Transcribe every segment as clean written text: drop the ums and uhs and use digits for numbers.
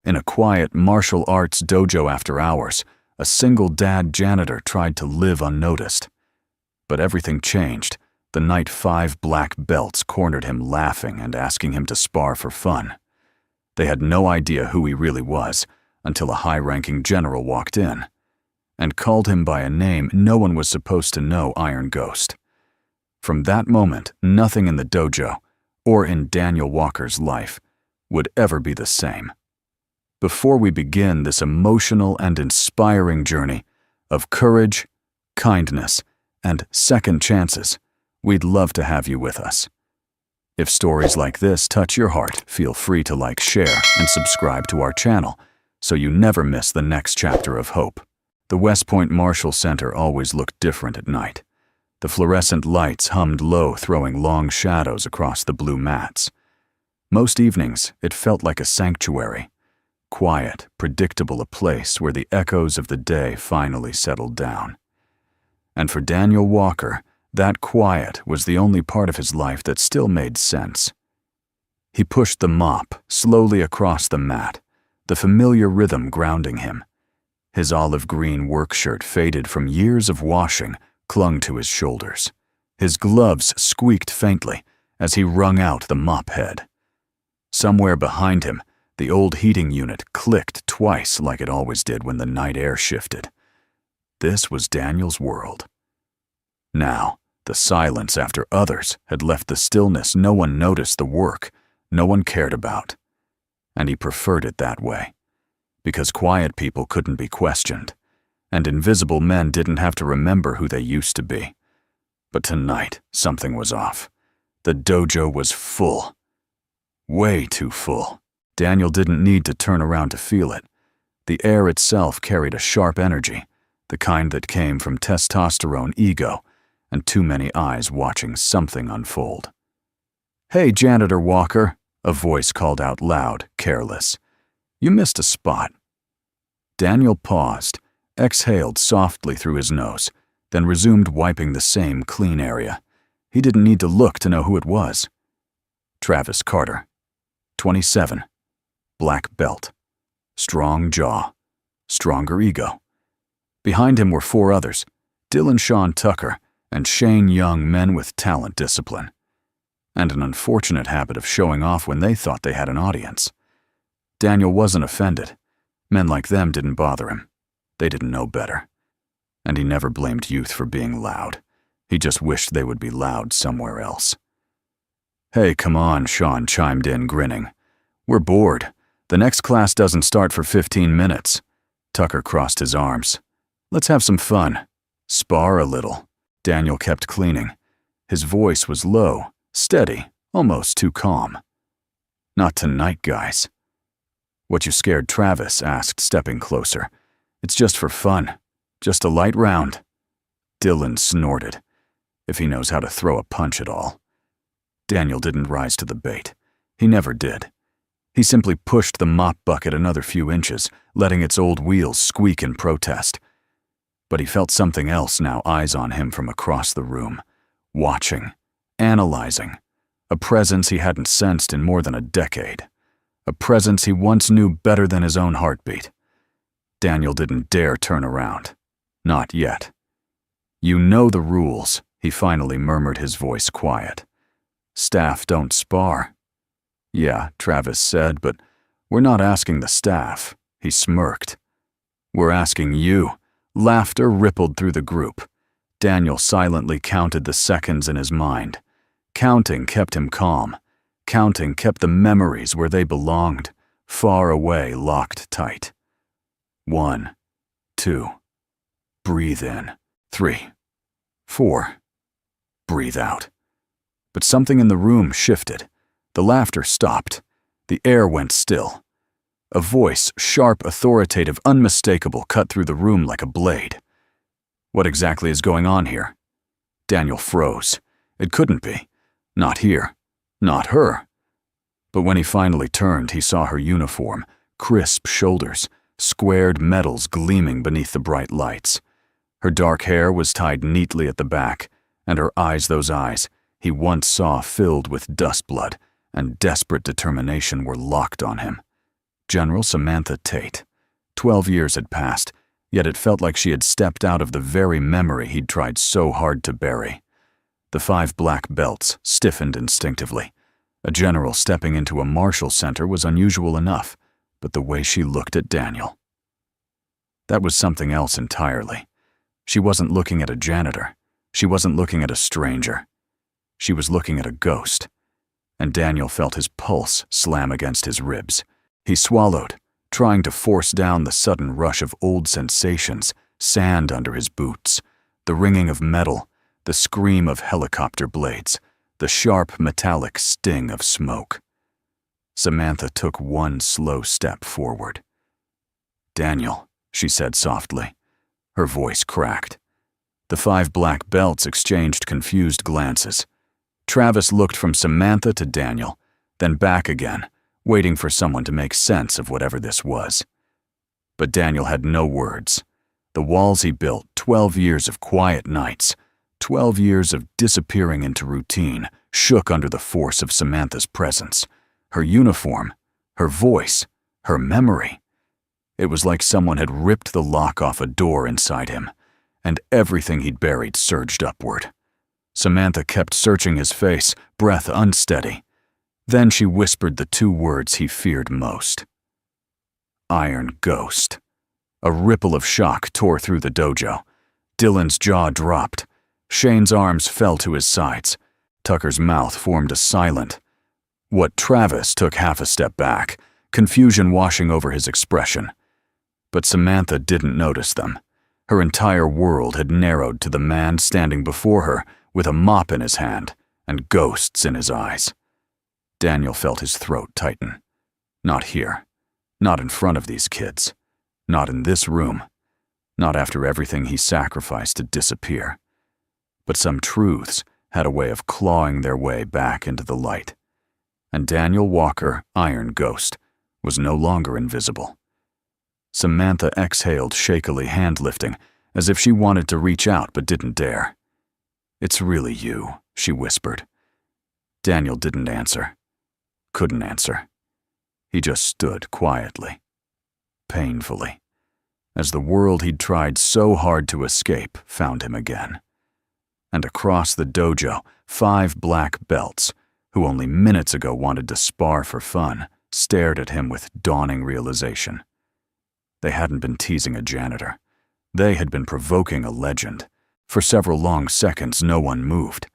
In a quiet martial arts dojo after hours, a single dad janitor tried to live unnoticed. But everything changed the night 5 black belts cornered him laughing and asking him to spar for fun. They had no idea who he really was until a high-ranking general walked in and called him by a name no one was supposed to know, Iron Ghost. From that moment, nothing in the dojo, or in Daniel Walker's life, would ever be the same. Before we begin this emotional and inspiring journey of courage, kindness, and second chances, we'd love to have you with us. If stories like this touch your heart, feel free to like, share, and subscribe to our channel so you never miss the next chapter of hope. The West Point Marshall Center always looked different at night. The fluorescent lights hummed low, throwing long shadows across the blue mats. Most evenings, it felt like a sanctuary. Quiet, predictable, a place where the echoes of the day finally settled down. And for Daniel Walker, that quiet was the only part of his life that still made sense. He pushed the mop slowly across the mat, the familiar rhythm grounding him. His olive green work shirt, faded from years of washing, clung to his shoulders. His gloves squeaked faintly as he wrung out the mop head. Somewhere behind him, the old heating unit clicked twice like it always did when the night air shifted. This was Daniel's world. Now, the silence after others had left the stillness. No one noticed the work no one cared about. And he preferred it that way, because quiet people couldn't be questioned, and invisible men didn't have to remember who they used to be. But tonight, something was off. The dojo was full. Way too full. Daniel didn't need to turn around to feel it. The air itself carried a sharp energy, the kind that came from testosterone, ego, and too many eyes watching something unfold. "Hey, Janitor Walker," a voice called out loud, careless. "You missed a spot." Daniel paused, exhaled softly through his nose, then resumed wiping the same clean area. He didn't need to look to know who it was. Travis Carter, 27, black belt, strong jaw, stronger ego. Behind him were 4 others, Dylan Sean Tucker and Shane Young, men with talent, discipline, and an unfortunate habit of showing off when they thought they had an audience. Daniel wasn't offended. Men like them didn't bother him. They didn't know better. And he never blamed youth for being loud. He just wished they would be loud somewhere else. "Hey, come on," Sean chimed in, grinning. "We're bored. The next class doesn't start for 15 minutes. Tucker crossed his arms. "Let's have some fun. Spar a little." Daniel kept cleaning. His voice was low, steady, almost too calm. "Not tonight, guys." "What you scared?" Travis asked, stepping closer. "It's just for fun. Just a light round." Dylan snorted. If he knows how to throw a punch at all. Daniel didn't rise to the bait. He never did. He simply pushed the mop bucket another few inches, letting its old wheels squeak in protest. But he felt something else now, eyes on him from across the room, watching, analyzing, a presence he hadn't sensed in more than a decade, a presence he once knew better than his own heartbeat. Daniel didn't dare turn around. Not yet. "You know the rules," he finally murmured, his voice quiet. "Staff don't spar." "Yeah," Travis said, "but we're not asking the staff." He smirked. "We're asking you." Laughter rippled through the group. Daniel silently counted the seconds in his mind. Counting kept him calm. Counting kept the memories where they belonged, far away, locked tight. 1, 2. Breathe in. 3, 4. Breathe out. But something in the room shifted. The laughter stopped. The air went still. A voice, sharp, authoritative, unmistakable, cut through the room like a blade. "What exactly is going on here?" Daniel froze. It couldn't be. Not here. Not her. But when he finally turned, he saw her uniform, crisp shoulders, squared medals gleaming beneath the bright lights. Her dark hair was tied neatly at the back, and her eyes, those eyes he once saw filled with dust blood and desperate determination, were locked on him. General Samantha Tate. 12 years had passed, yet it felt like she had stepped out of the very memory he'd tried so hard to bury. The 5 black belts stiffened instinctively. A general stepping into a marshal center was unusual enough, but the way she looked at Daniel. That was something else entirely. She wasn't looking at a janitor. She wasn't looking at a stranger. She was looking at a ghost. And Daniel felt his pulse slam against his ribs. He swallowed, trying to force down the sudden rush of old sensations, sand under his boots, the ringing of metal, the scream of helicopter blades, the sharp metallic sting of smoke. Samantha took one slow step forward. "Daniel," she said softly. Her voice cracked. The 5 black belts exchanged confused glances. Travis looked from Samantha to Daniel, then back again, waiting for someone to make sense of whatever this was. But Daniel had no words. The walls he built, 12 years of quiet nights, 12 years of disappearing into routine, shook under the force of Samantha's presence. Her uniform, her voice, her memory. It was like someone had ripped the lock off a door inside him, and everything he'd buried surged upward. Samantha kept searching his face, breath unsteady. Then she whispered the 2 words he feared most. Iron Ghost. A ripple of shock tore through the dojo. Dylan's jaw dropped. Shane's arms fell to his sides. Tucker's mouth formed a silent. What Travis took half a step back, confusion washing over his expression. But Samantha didn't notice them. Her entire world had narrowed to the man standing before her with a mop in his hand and ghosts in his eyes. Daniel felt his throat tighten. Not here. Not in front of these kids. Not in this room. Not after everything he sacrificed to disappear. But some truths had a way of clawing their way back into the light. And Daniel Walker, Iron Ghost, was no longer invisible. Samantha exhaled shakily, hand-lifting, as if she wanted to reach out but didn't dare. "It's really you," she whispered. Daniel didn't answer. Couldn't answer. He just stood quietly, painfully, as the world he'd tried so hard to escape found him again. And across the dojo, 5 black belts, who only minutes ago wanted to spar for fun, stared at him with dawning realization. They hadn't been teasing a janitor. They had been provoking a legend. For several long seconds, no one moved.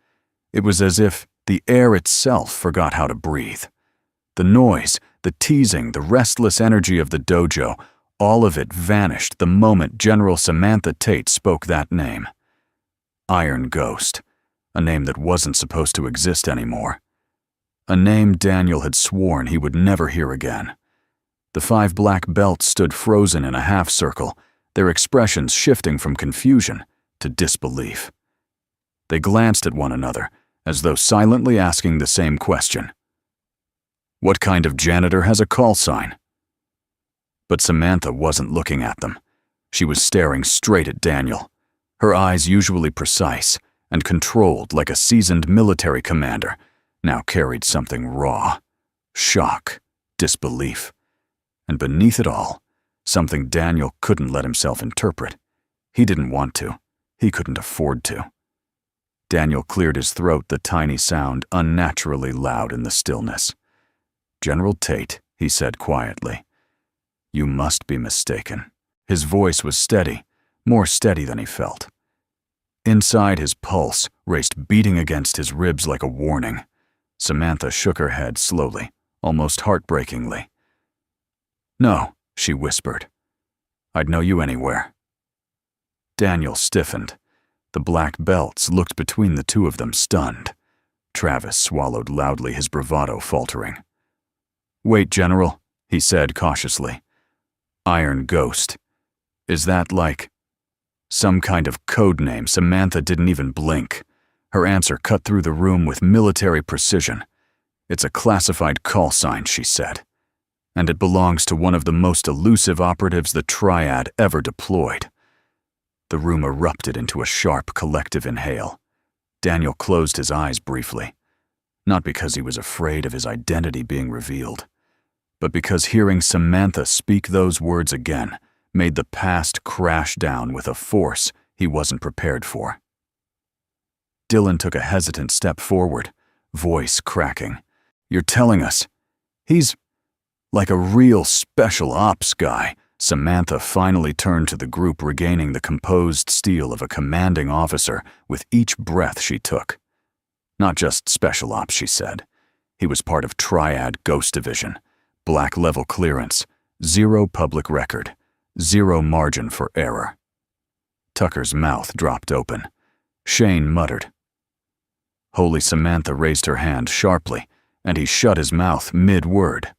It was as if the air itself forgot how to breathe. The noise, the teasing, the restless energy of the dojo, all of it vanished the moment General Samantha Tate spoke that name. Iron Ghost, a name that wasn't supposed to exist anymore. A name Daniel had sworn he would never hear again. The 5 black belts stood frozen in a half-circle, their expressions shifting from confusion to disbelief. They glanced at one another, as though silently asking the same question. What kind of janitor has a call sign? But Samantha wasn't looking at them. She was staring straight at Daniel, her eyes usually precise and controlled like a seasoned military commander, now carried something raw, shock, disbelief. And beneath it all, something Daniel couldn't let himself interpret. He didn't want to. He couldn't afford to. Daniel cleared his throat, the tiny sound unnaturally loud in the stillness. "General Tate," he said quietly, "you must be mistaken." His voice was steady, more steady than he felt. Inside, his pulse raced beating against his ribs like a warning. Samantha shook her head slowly, almost heartbreakingly. "No," she whispered. "I'd know you anywhere." Daniel stiffened. The black belts looked between the 2 of them, stunned. Travis swallowed loudly, his bravado faltering. "Wait, General," he said cautiously. "Iron Ghost. Is that like some kind of code name?" Samantha didn't even blink. Her answer cut through the room with military precision. "It's a classified call sign," she said. "And it belongs to one of the most elusive operatives the Triad ever deployed." The room erupted into a sharp collective inhale. Daniel closed his eyes briefly, not because he was afraid of his identity being revealed, but because hearing Samantha speak those words again made the past crash down with a force he wasn't prepared for. Dylan took a hesitant step forward, voice cracking. "You're telling us he's like a real special ops guy?" Samantha finally turned to the group, regaining the composed steel of a commanding officer with each breath she took. "Not just special ops," she said. "He was part of Triad Ghost Division. Black level clearance, 0 public record, 0 margin for error." Tucker's mouth dropped open. Shane muttered. Holy Samantha raised her hand sharply, and he shut his mouth mid-word.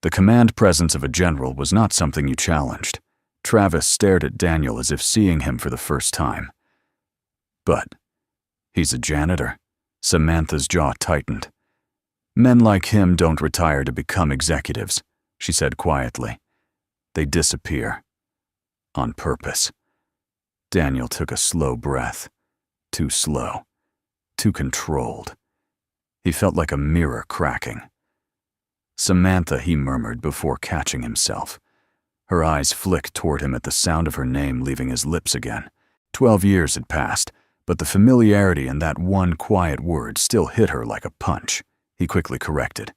The command presence of a general was not something you challenged. Travis stared at Daniel as if seeing him for the first time. "But he's a janitor." Samantha's jaw tightened. "Men like him don't retire to become executives," she said quietly. "They disappear. On purpose." Daniel took a slow breath. Too slow. Too controlled. He felt like a mirror cracking. "Samantha," he murmured before catching himself. Her eyes flicked toward him at the sound of her name leaving his lips again. 12 years had passed, but the familiarity in that one quiet word still hit her like a punch. He quickly corrected.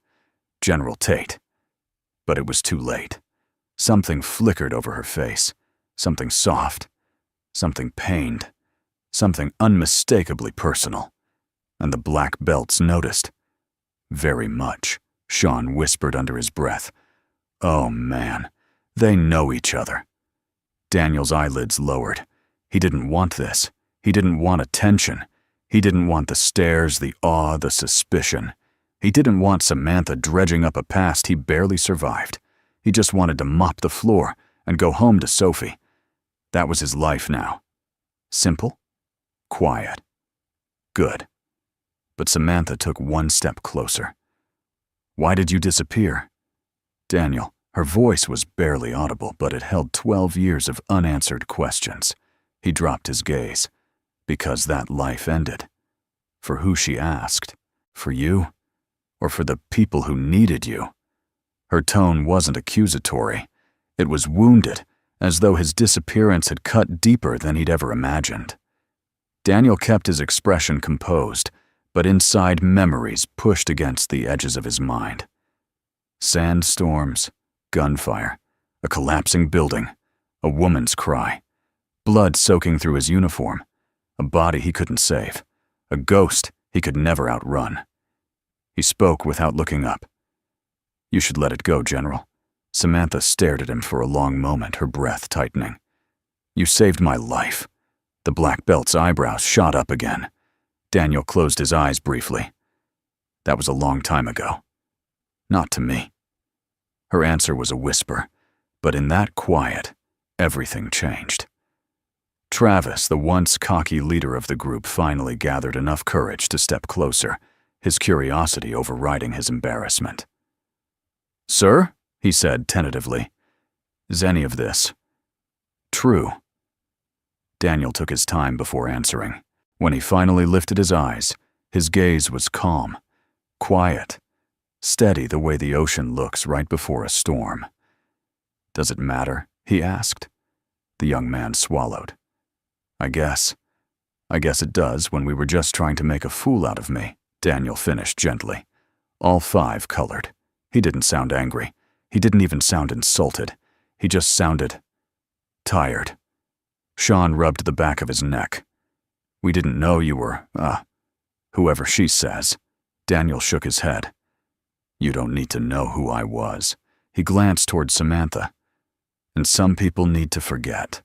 "General Tate." But it was too late. Something flickered over her face. Something soft. Something pained. Something unmistakably personal. And the black belts noticed. "Very much," Sean whispered under his breath. "Oh man, they know each other." Daniel's eyelids lowered. He didn't want this. He didn't want attention. He didn't want the stares, the awe, the suspicion. He didn't want Samantha dredging up a past he barely survived. He just wanted to mop the floor and go home to Sophie. That was his life now. Simple? Quiet. Good. But Samantha took one step closer. "Why did you disappear?" Daniel, her voice was barely audible, but it held 12 years of unanswered questions. He dropped his gaze. "Because that life ended." For who, she asked? For you? Or for the people who needed you? Her tone wasn't accusatory. It was wounded, as though his disappearance had cut deeper than he'd ever imagined. Daniel kept his expression composed, but inside memories pushed against the edges of his mind. Sandstorms, gunfire, a collapsing building, a woman's cry, blood soaking through his uniform, a body he couldn't save, a ghost he could never outrun. He spoke without looking up. "You should let it go, General." Samantha stared at him for a long moment, her breath tightening. "You saved my life." The black belt's eyebrows shot up again. Daniel closed his eyes briefly. "That was a long time ago. Not to me." Her answer was a whisper, but in that quiet, everything changed. Travis, the once cocky leader of the group, finally gathered enough courage to step closer, his curiosity overriding his embarrassment. "Sir," he said tentatively, "is any of this true?" Daniel took his time before answering. When he finally lifted his eyes, his gaze was calm, quiet, steady the way the ocean looks right before a storm. "Does it matter?" he asked. The young man swallowed. I guess it does when we were just trying to make a fool out of me," Daniel finished gently. All 5 colored. He didn't sound angry. He didn't even sound insulted. He just sounded tired. Sean rubbed the back of his neck. "We didn't know you were, whoever she says." Daniel shook his head. "You don't need to know who I was." He glanced toward Samantha. "And some people need to forget."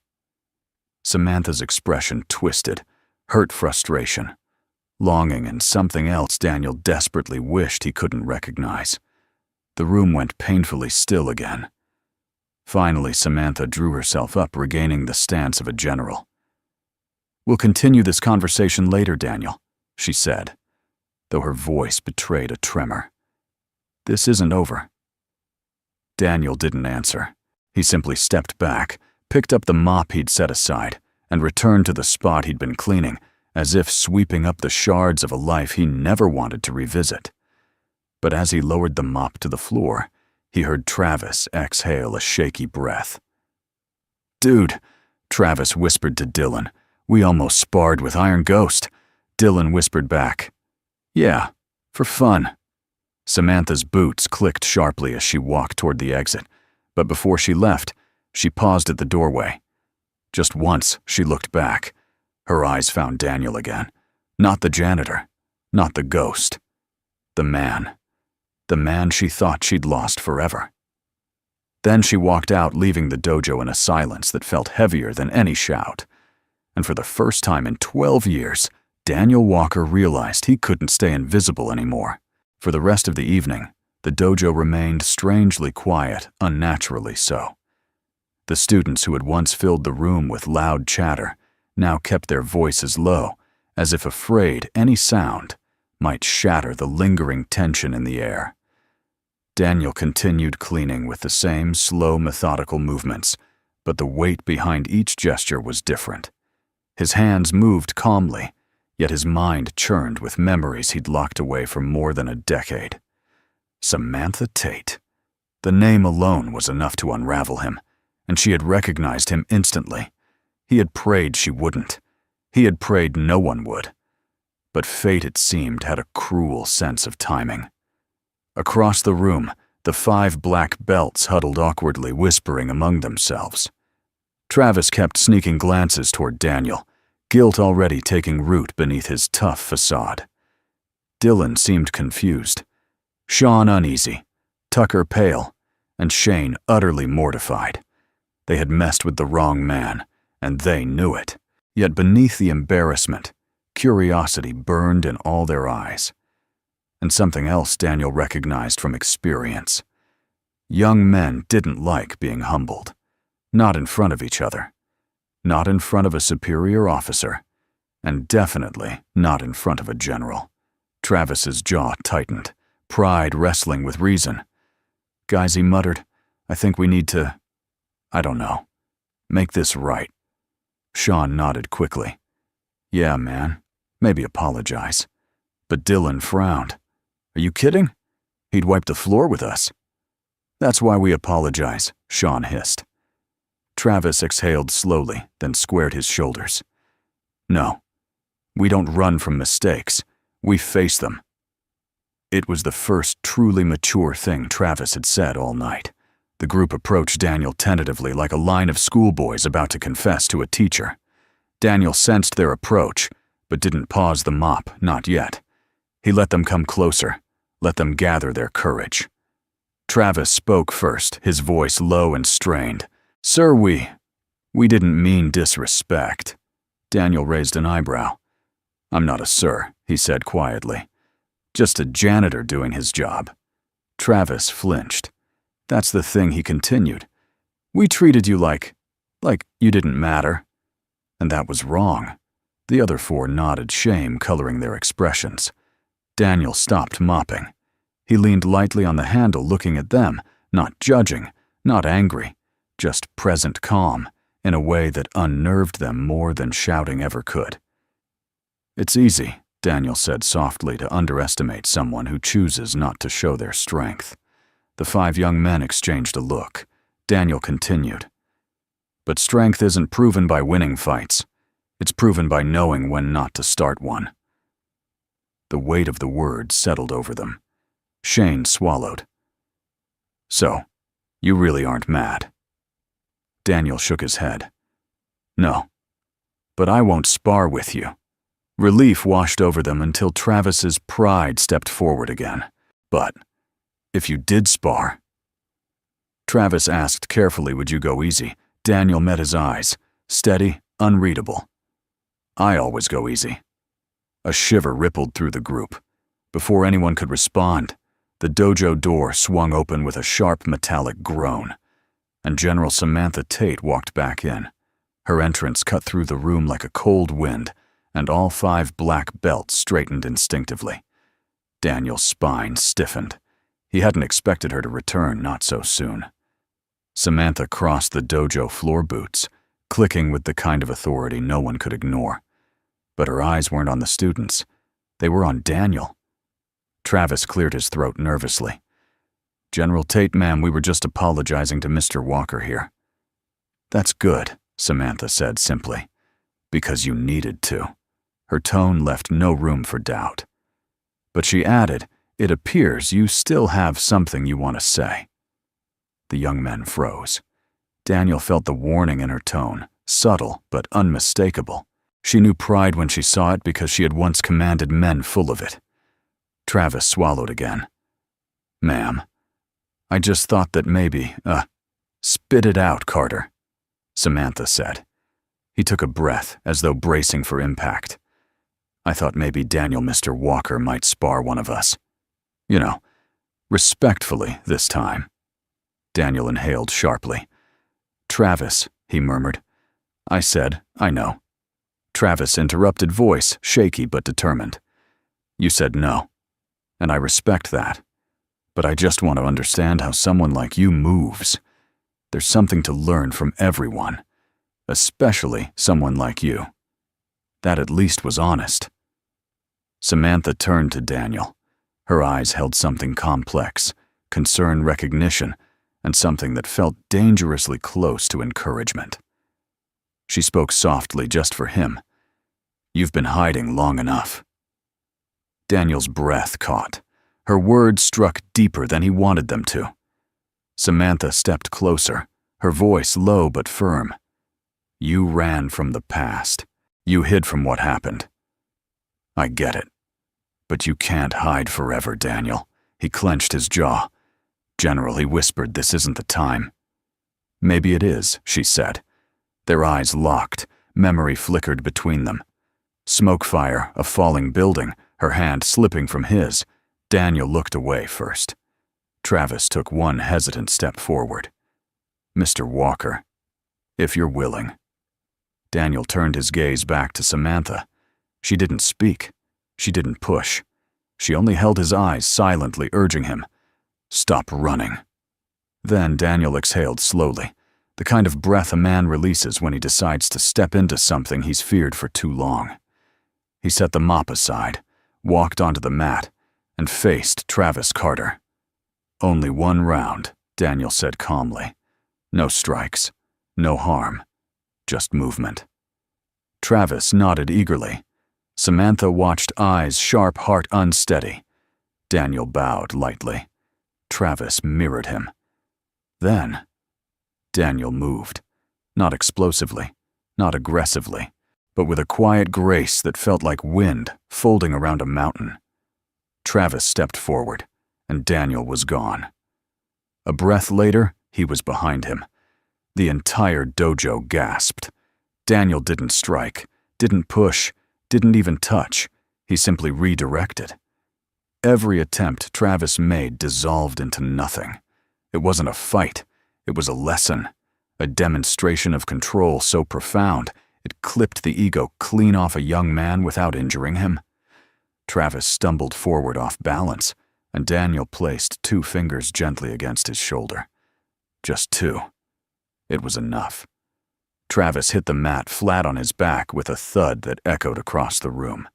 Samantha's expression twisted, hurt frustration, longing, and something else Daniel desperately wished he couldn't recognize. The room went painfully still again. Finally, Samantha drew herself up, regaining the stance of a general. "We'll continue this conversation later, Daniel," she said, though her voice betrayed a tremor. "This isn't over." Daniel didn't answer. He simply stepped back, picked up the mop he'd set aside, and returned to the spot he'd been cleaning, as if sweeping up the shards of a life he never wanted to revisit. But as he lowered the mop to the floor, He heard Travis exhale a shaky breath. "Dude," Travis whispered to Dylan, "we almost sparred with Iron Ghost." Dylan whispered back, "Yeah, for fun." Samantha's boots clicked sharply as she walked toward the exit, but before she left, she paused at the doorway. Just once, she looked back. Her eyes found Daniel again. Not the janitor, not the ghost. The man. The man she thought she'd lost forever. Then she walked out, leaving the dojo in a silence that felt heavier than any shout. And for the first time in 12 years, Daniel Walker realized he couldn't stay invisible anymore. For the rest of the evening, the dojo remained strangely quiet, unnaturally so. The students who had once filled the room with loud chatter now kept their voices low, as if afraid any sound might shatter the lingering tension in the air. Daniel continued cleaning with the same slow, methodical movements, but the weight behind each gesture was different. His hands moved calmly, yet his mind churned with memories he'd locked away for more than a decade. Samantha Tate. The name alone was enough to unravel him, and she had recognized him instantly. He had prayed she wouldn't. He had prayed no one would. But fate, it seemed, had a cruel sense of timing. Across the room, the 5 black belts huddled awkwardly, whispering among themselves. Travis kept sneaking glances toward Daniel, guilt already taking root beneath his tough facade. Dylan seemed confused, Sean uneasy, Tucker pale, and Shane utterly mortified. They had messed with the wrong man, and they knew it. Yet beneath the embarrassment, curiosity burned in all their eyes. And something else Daniel recognized from experience. Young men didn't like being humbled. Not in front of each other. Not in front of a superior officer. And definitely not in front of a general. Travis's jaw tightened, pride wrestling with reason. "Guys," he muttered, "I think we need to, I don't know, make this right." Sean nodded quickly. "Yeah, man, maybe apologize." But Dylan frowned. "Are you kidding? He'd wipe the floor with us." "That's why we apologize," Sean hissed. Travis exhaled slowly, then squared his shoulders. "No, we don't run from mistakes. We face them." It was the first truly mature thing Travis had said all night. The group approached Daniel tentatively, like a line of schoolboys about to confess to a teacher. Daniel sensed their approach, but didn't pause the mop, not yet. He let them come closer, let them gather their courage. Travis spoke first, his voice low and strained. "Sir, we didn't mean disrespect." Daniel raised an eyebrow. "I'm not a sir," he said quietly. "Just a janitor doing his job." Travis flinched. "That's the thing," he continued. "We treated you like you didn't matter." And that was wrong. The other 4 nodded, shame coloring their expressions. Daniel stopped mopping. He leaned lightly on the handle, looking at them, not judging, not angry, just present calm, in a way that unnerved them more than shouting ever could. "It's easy," Daniel said softly, "to underestimate someone who chooses not to show their strength." The 5 young men exchanged a look. Daniel continued. "But strength isn't proven by winning fights. It's proven by knowing when not to start one." The weight of the words settled over them. Shane swallowed. "So, you really aren't mad?" Daniel shook his head. "No, but I won't spar with you." Relief washed over them until Travis's pride stepped forward again. "But if you did spar?" Travis asked carefully, "Would you go easy?" Daniel met his eyes, steady, unreadable. "I always go easy." A shiver rippled through the group. Before anyone could respond, the dojo door swung open with a sharp metallic groan, and General Samantha Tate walked back in. Her entrance cut through the room like a cold wind, and all 5 black belts straightened instinctively. Daniel's spine stiffened. He hadn't expected her to return, not so soon. Samantha crossed the dojo floor boots, clicking with the kind of authority no one could ignore. But her eyes weren't on the students. They were on Daniel. Travis cleared his throat nervously. General Tate, ma'am, we were just apologizing to Mr. Walker here. That's good, Samantha said simply. Because you needed to. Her tone left no room for doubt. But she added, it appears you still have something you want to say. The young men froze. Daniel felt the warning in her tone, subtle but unmistakable. She knew pride when she saw it because she had once commanded men full of it. Travis swallowed again. Ma'am, I just thought that maybe, spit it out, Carter, Samantha said. He took a breath as though bracing for impact. I thought maybe Daniel Mr. Walker might spar one of us. You know, respectfully this time. Daniel inhaled sharply. Travis, he murmured. I said, I know. Travis' interrupted voice, shaky but determined. You said no, and I respect that. But I just want to understand how someone like you moves. There's something to learn from everyone, especially someone like you. That at least was honest. Samantha turned to Daniel. Her eyes held something complex, concern, recognition, and something that felt dangerously close to encouragement. She spoke softly just for him. You've been hiding long enough. Daniel's breath caught. Her words struck deeper than he wanted them to. Samantha stepped closer, her voice low but firm. You ran from the past. You hid from what happened. I get it. But you can't hide forever, Daniel. He clenched his jaw. General, he whispered, this isn't the time. Maybe it is, she said. Their eyes locked, memory flickered between them. Smoke fire, a falling building, her hand slipping from his. Daniel looked away first. Travis took one hesitant step forward. Mr. Walker, if you're willing. Daniel turned his gaze back to Samantha. She didn't speak. She didn't push. She only held his eyes, silently urging him. Stop running. Then Daniel exhaled slowly, the kind of breath a man releases when he decides to step into something he's feared for too long. He set the mop aside, walked onto the mat, and faced Travis Carter. Only one round, Daniel said calmly. No strikes, no harm, just movement. Travis nodded eagerly. Samantha watched, eyes sharp, heart unsteady. Daniel bowed lightly. Travis mirrored him. Then, Daniel moved. Not explosively, not aggressively, but with a quiet grace that felt like wind folding around a mountain. Travis stepped forward, and Daniel was gone. A breath later, he was behind him. The entire dojo gasped. Daniel didn't strike, didn't push, didn't even touch. He simply redirected. Every attempt Travis made dissolved into nothing. It wasn't a fight. It was a lesson, a demonstration of control so profound it clipped the ego clean off a young man without injuring him. Travis stumbled forward off balance, and Daniel placed 2 fingers gently against his shoulder. Just 2. It was enough. Travis hit the mat flat on his back with a thud that echoed across the room.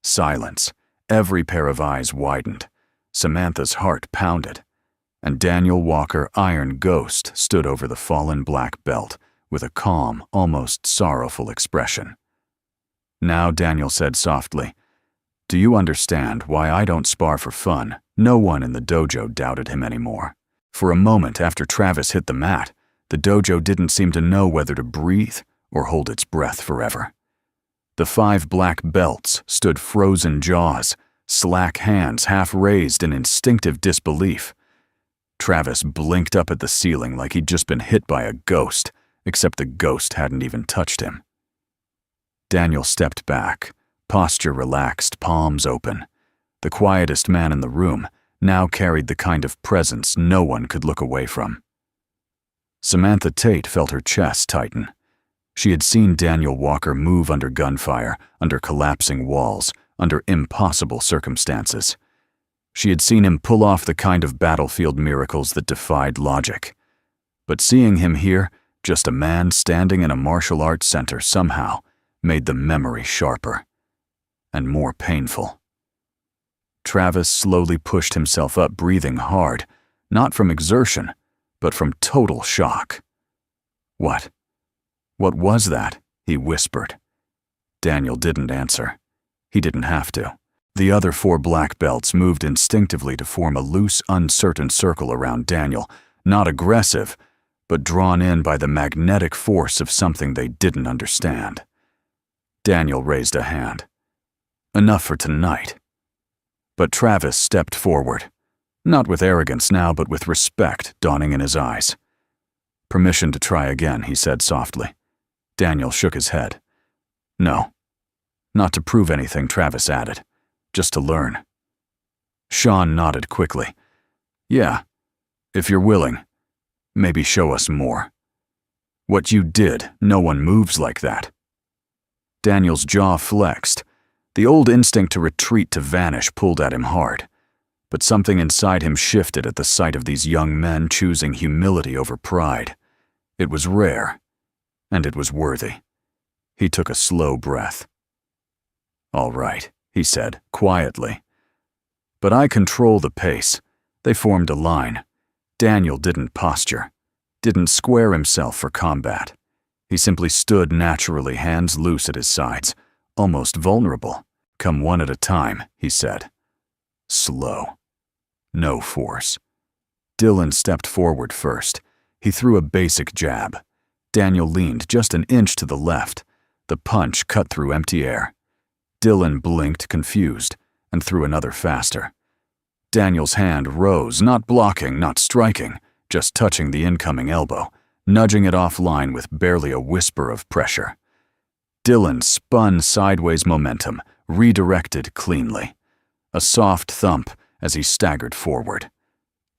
Silence. Every pair of eyes widened. Samantha's heart pounded. And Daniel Walker, Iron Ghost, stood over the fallen black belt with a calm, almost sorrowful expression. Now Daniel said softly, Do you understand why I don't spar for fun? No one in the dojo doubted him anymore. For a moment after Travis hit the mat, the dojo didn't seem to know whether to breathe or hold its breath forever. The 5 black belts stood frozen jaws, slack hands half raised in instinctive disbelief. Travis blinked up at the ceiling like he'd just been hit by a ghost, except the ghost hadn't even touched him. Daniel stepped back, posture relaxed, palms open. The quietest man in the room now carried the kind of presence no one could look away from. Samantha Tate felt her chest tighten. She had seen Daniel Walker move under gunfire, under collapsing walls, under impossible circumstances. She had seen him pull off the kind of battlefield miracles that defied logic. But seeing him here, just a man standing in a martial arts center somehow, made the memory sharper and more painful. Travis slowly pushed himself up, breathing hard. Not from exertion, but from total shock. What? What was that? He whispered. Daniel didn't answer. He didn't have to. The other 4 black belts moved instinctively to form a loose, uncertain circle around Daniel, not aggressive, but drawn in by the magnetic force of something they didn't understand. Daniel raised a hand. Enough for tonight. But Travis stepped forward, not with arrogance now, but with respect dawning in his eyes. Permission to try again, he said softly. Daniel shook his head. No. Not to prove anything, Travis added. Just to learn. Sean nodded quickly. Yeah, if you're willing. Maybe show us more. What you did, no one moves like that. Daniel's jaw flexed. The old instinct to retreat, to vanish, pulled at him hard. But something inside him shifted at the sight of these young men choosing humility over pride. It was rare, and it was worthy. He took a slow breath. All right, he said, quietly. But I control the pace. They formed a line. Daniel didn't posture, didn't square himself for combat. He simply stood naturally, hands loose at his sides, almost vulnerable. Come one at a time, he said. Slow. No force. Dylan stepped forward first. He threw a basic jab. Daniel leaned just an inch to the left. The punch cut through empty air. Dylan blinked, confused, and threw another faster. Daniel's hand rose, not blocking, not striking, just touching the incoming elbow, nudging it offline with barely a whisper of pressure. Dylan spun sideways momentum, redirected cleanly. A soft thump as he staggered forward.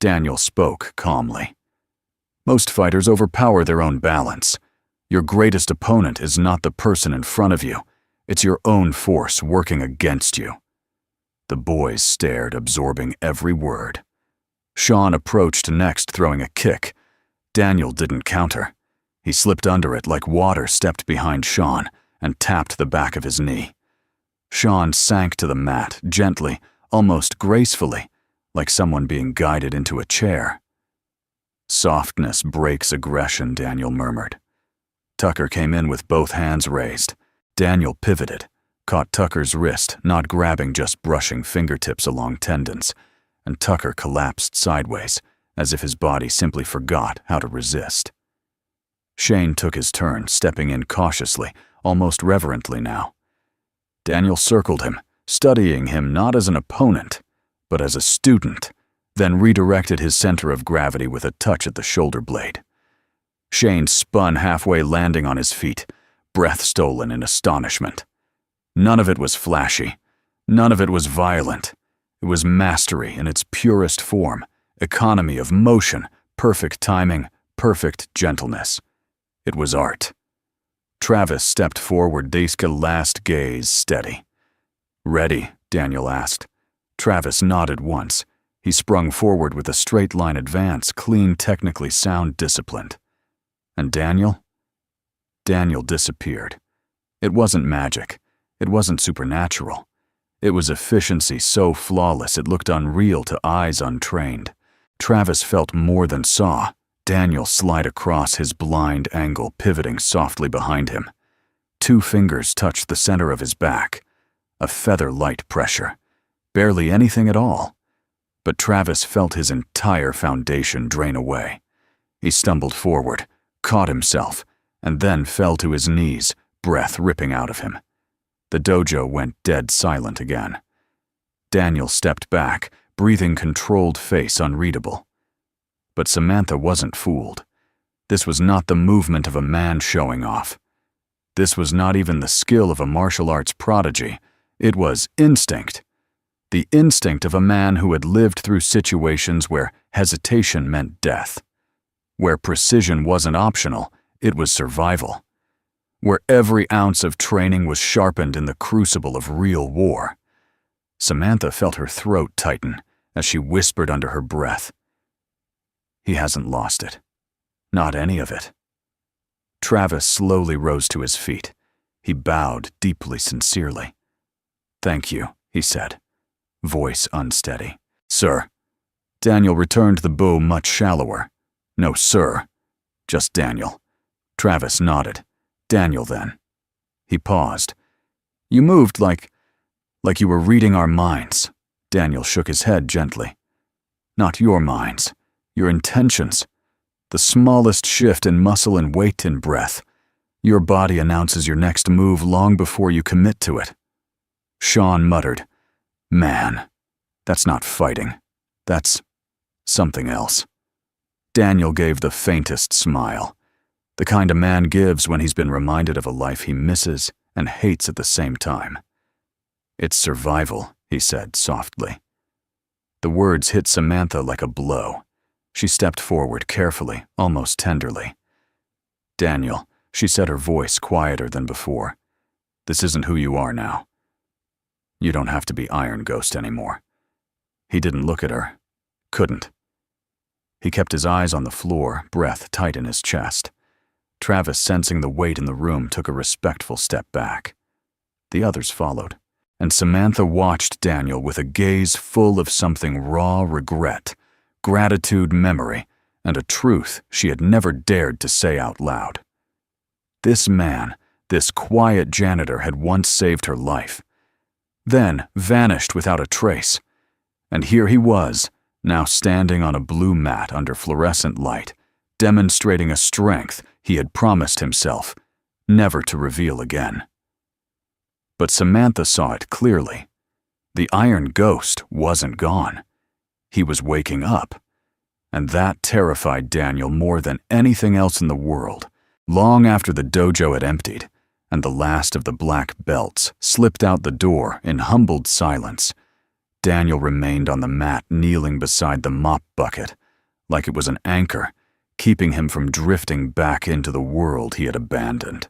Daniel spoke calmly. Most fighters overpower their own balance. Your greatest opponent is not the person in front of you. It's your own force working against you. The boys stared, absorbing every word. Sean approached next, throwing a kick. Daniel didn't counter. He slipped under it like water, stepped behind Sean, and tapped the back of his knee. Sean sank to the mat, gently, almost gracefully, like someone being guided into a chair. Softness breaks aggression, Daniel murmured. Tucker came in with both hands raised. Daniel pivoted, caught Tucker's wrist, not grabbing, just brushing fingertips along tendons, and Tucker collapsed sideways, as if his body simply forgot how to resist. Shane took his turn, stepping in cautiously, almost reverently now. Daniel circled him, studying him not as an opponent, but as a student, then redirected his center of gravity with a touch at the shoulder blade. Shane spun halfway, landing on his feet, breath stolen in astonishment. None of it was flashy. None of it was violent. It was mastery in its purest form, economy of motion, perfect timing, perfect gentleness. It was art. Travis stepped forward, Deiska last gaze steady. Ready? Daniel asked. Travis nodded once. He sprung forward with a straight-line advance, clean, technically sound, disciplined. And Daniel? Daniel disappeared. It wasn't magic. It wasn't supernatural. It was efficiency so flawless it looked unreal to eyes untrained. Travis felt more than saw. Daniel slide across his blind angle, pivoting softly behind him. 2 fingers touched the center of his back. A feather-light pressure. Barely anything at all. But Travis felt his entire foundation drain away. He stumbled forward, caught himself, and then fell to his knees, breath ripping out of him. The dojo went dead silent again. Daniel stepped back, breathing controlled, face unreadable. But Samantha wasn't fooled. This was not the movement of a man showing off. This was not even the skill of a martial arts prodigy. It was instinct. The instinct of a man who had lived through situations where hesitation meant death. Where precision wasn't optional, it was survival. Where every ounce of training was sharpened in the crucible of real war. Samantha felt her throat tighten as she whispered under her breath. He hasn't lost it. Not any of it. Travis slowly rose to his feet. He bowed deeply, sincerely. Thank you, he said, voice unsteady. Sir. Daniel returned the bow much shallower. "No, sir. Just Daniel." Travis nodded. "Daniel, then." He paused. "You moved like you were reading our minds." Daniel shook his head gently. "Not your minds. Your intentions. The smallest shift in muscle and weight in breath. Your body announces your next move long before you commit to it." Sean muttered, "Man, that's not fighting. That's something else." Daniel gave the faintest smile, the kind a man gives when he's been reminded of a life he misses and hates at the same time. "It's survival," he said softly. The words hit Samantha like a blow. She stepped forward carefully, almost tenderly. "Daniel," she said, her voice quieter than before, "this isn't who you are now. You don't have to be Iron Ghost anymore." He didn't look at her. Couldn't. He kept his eyes on the floor, breath tight in his chest. Travis, sensing the weight in the room, took a respectful step back. The others followed, and Samantha watched Daniel with a gaze full of something raw regret, gratitude, memory, and a truth she had never dared to say out loud. This man, this quiet janitor, had once saved her life, then vanished without a trace, and here he was, now standing on a blue mat under fluorescent light, demonstrating a strength he had promised himself never to reveal again. But Samantha saw it clearly. The Iron Ghost wasn't gone. He was waking up, and that terrified Daniel more than anything else in the world. Long after the dojo had emptied, and the last of the black belts slipped out the door in humbled silence, Daniel remained on the mat, kneeling beside the mop bucket, like it was an anchor, keeping him from drifting back into the world he had abandoned.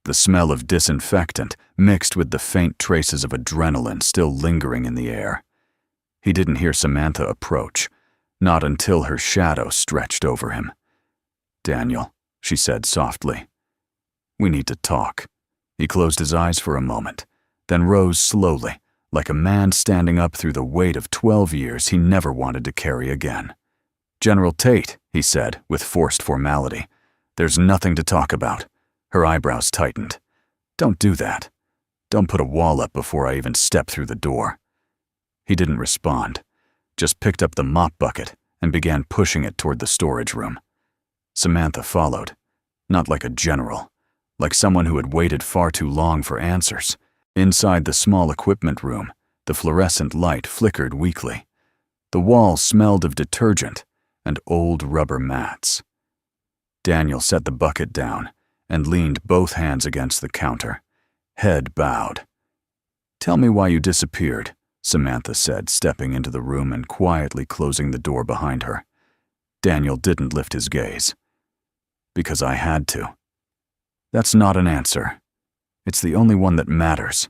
The smell of disinfectant mixed with the faint traces of adrenaline still lingering in the air. He didn't hear Samantha approach, not until her shadow stretched over him. "Daniel," she said softly, "we need to talk." He closed his eyes for a moment, then rose slowly, like a man standing up through the weight of 12 years he never wanted to carry again. "General Tate," he said with forced formality, "there's nothing to talk about." Her eyebrows tightened. "Don't do that. Don't put a wall up before I even step through the door." He didn't respond, just picked up the mop bucket and began pushing it toward the storage room. Samantha followed, not like a general, like someone who had waited far too long for answers. Inside the small equipment room, the fluorescent light flickered weakly. The walls smelled of detergent and old rubber mats. Daniel set the bucket down and leaned both hands against the counter, head bowed. "Tell me why you disappeared," Samantha said, stepping into the room and quietly closing the door behind her. Daniel didn't lift his gaze. "Because I had to." "That's not an answer. It's the only one that matters."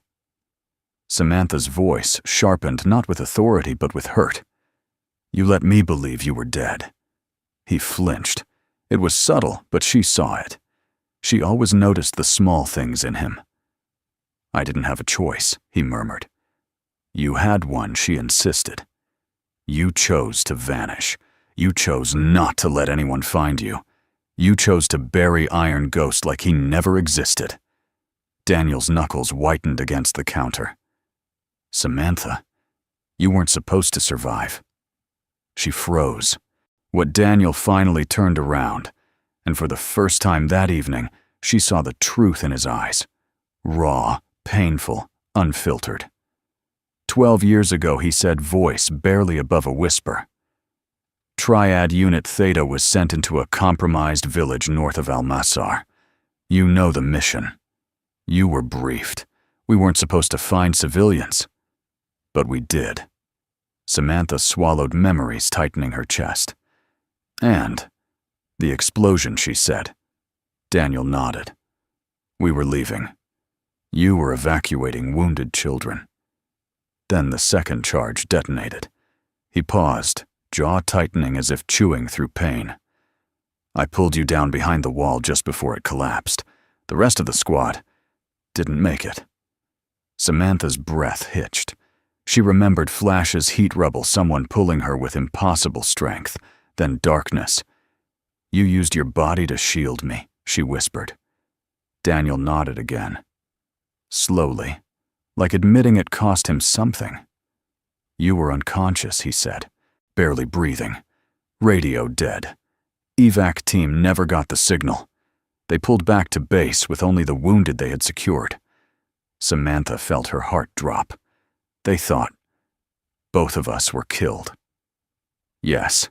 Samantha's voice sharpened not with authority but with hurt. "You let me believe you were dead." He flinched. It was subtle, but she saw it. She always noticed the small things in him. "I didn't have a choice," he murmured. "You had one," she insisted. "You chose to vanish. You chose not to let anyone find you. You chose to bury Iron Ghost like he never existed." Daniel's knuckles whitened against the counter. "Samantha, you weren't supposed to survive." She froze. What Daniel finally turned around, and for the first time that evening, she saw the truth in his eyes. Raw, painful, unfiltered. 12 years ago, he said, voice barely above a whisper. Triad Unit Theta was sent into a compromised village north of Almasar. You know the mission. You were briefed. We weren't supposed to find civilians. But we did. Samantha swallowed memories tightening her chest. "And the explosion," she said. Daniel nodded. "We were leaving. You were evacuating wounded children." Then the second charge detonated. He paused, jaw tightening as if chewing through pain. "I pulled you down behind the wall just before it collapsed. The rest of the squad didn't make it." Samantha's breath hitched. She remembered flashes, heat rubble, someone pulling her with impossible strength, then darkness. "You used your body to shield me," she whispered. Daniel nodded again. Slowly, like admitting it cost him something. "You were unconscious," he said, barely breathing. "Radio dead. Evac team never got the signal. They pulled back to base with only the wounded they had secured." Samantha felt her heart drop. They thought both of us were killed. Yes,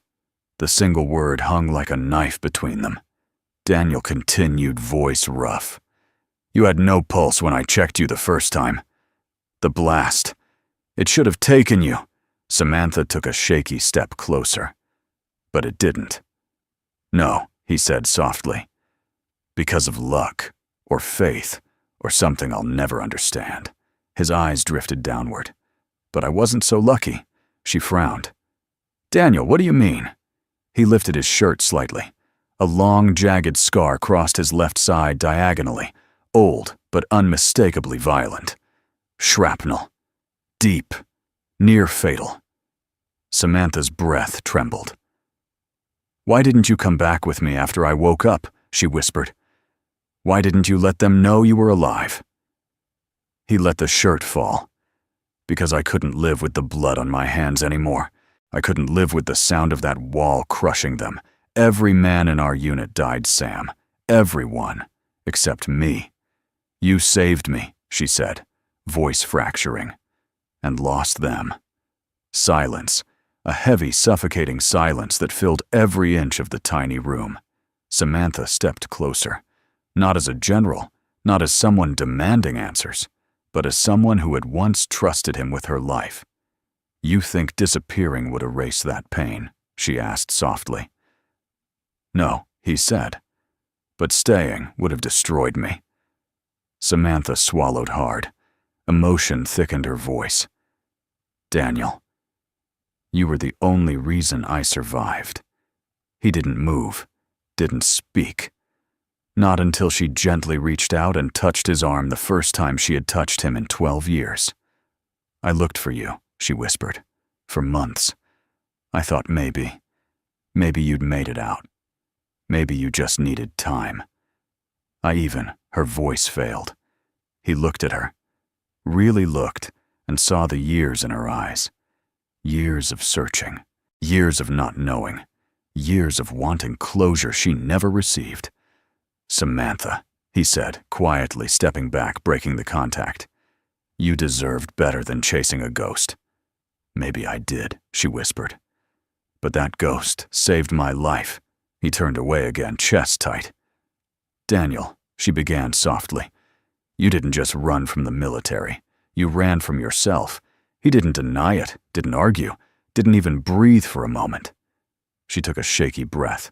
the single word hung like a knife between them. Daniel continued, voice rough. "You had no pulse when I checked you the first time. The blast. It should have taken you." Samantha took a shaky step closer. "But it didn't." "No," he said softly. "Because of luck, or faith, or something I'll never understand." His eyes drifted downward. "But I wasn't so lucky." She frowned. "Daniel, what do you mean?" He lifted his shirt slightly. A long, jagged scar crossed his left side diagonally, old but unmistakably violent. Shrapnel. Deep. Near fatal. Samantha's breath trembled. "Why didn't you come back with me after I woke up?" she whispered. "Why didn't you let them know you were alive?" He let the shirt fall. "Because I couldn't live with the blood on my hands anymore. I couldn't live with the sound of that wall crushing them. Every man in our unit died, Sam. Everyone. Except me. You saved me," she said, voice fracturing. "And lost them." Silence. A heavy, suffocating silence that filled every inch of the tiny room. Samantha stepped closer. Not as a general, not as someone demanding answers, but as someone who had once trusted him with her life. "You think disappearing would erase that pain?" she asked softly. "No," he said, "but staying would have destroyed me." Samantha swallowed hard. Emotion thickened her voice. "Daniel, you were the only reason I survived." He didn't move, didn't speak. Not until she gently reached out and touched his arm the first time she had touched him in 12 years. "I looked for you," she whispered, "for months. I thought maybe you'd made it out. Maybe you just needed time." Her voice failed. He looked at her, really looked, and saw the years in her eyes. Years of searching, years of not knowing, years of wanting closure she never received. "Samantha," he said, quietly stepping back, breaking the contact. "You deserved better than chasing a ghost." "Maybe I did," she whispered. "But that ghost saved my life." He turned away again, chest tight. "Daniel," she began softly, "you didn't just run from the military. You ran from yourself." He didn't deny it, didn't argue, didn't even breathe for a moment. She took a shaky breath.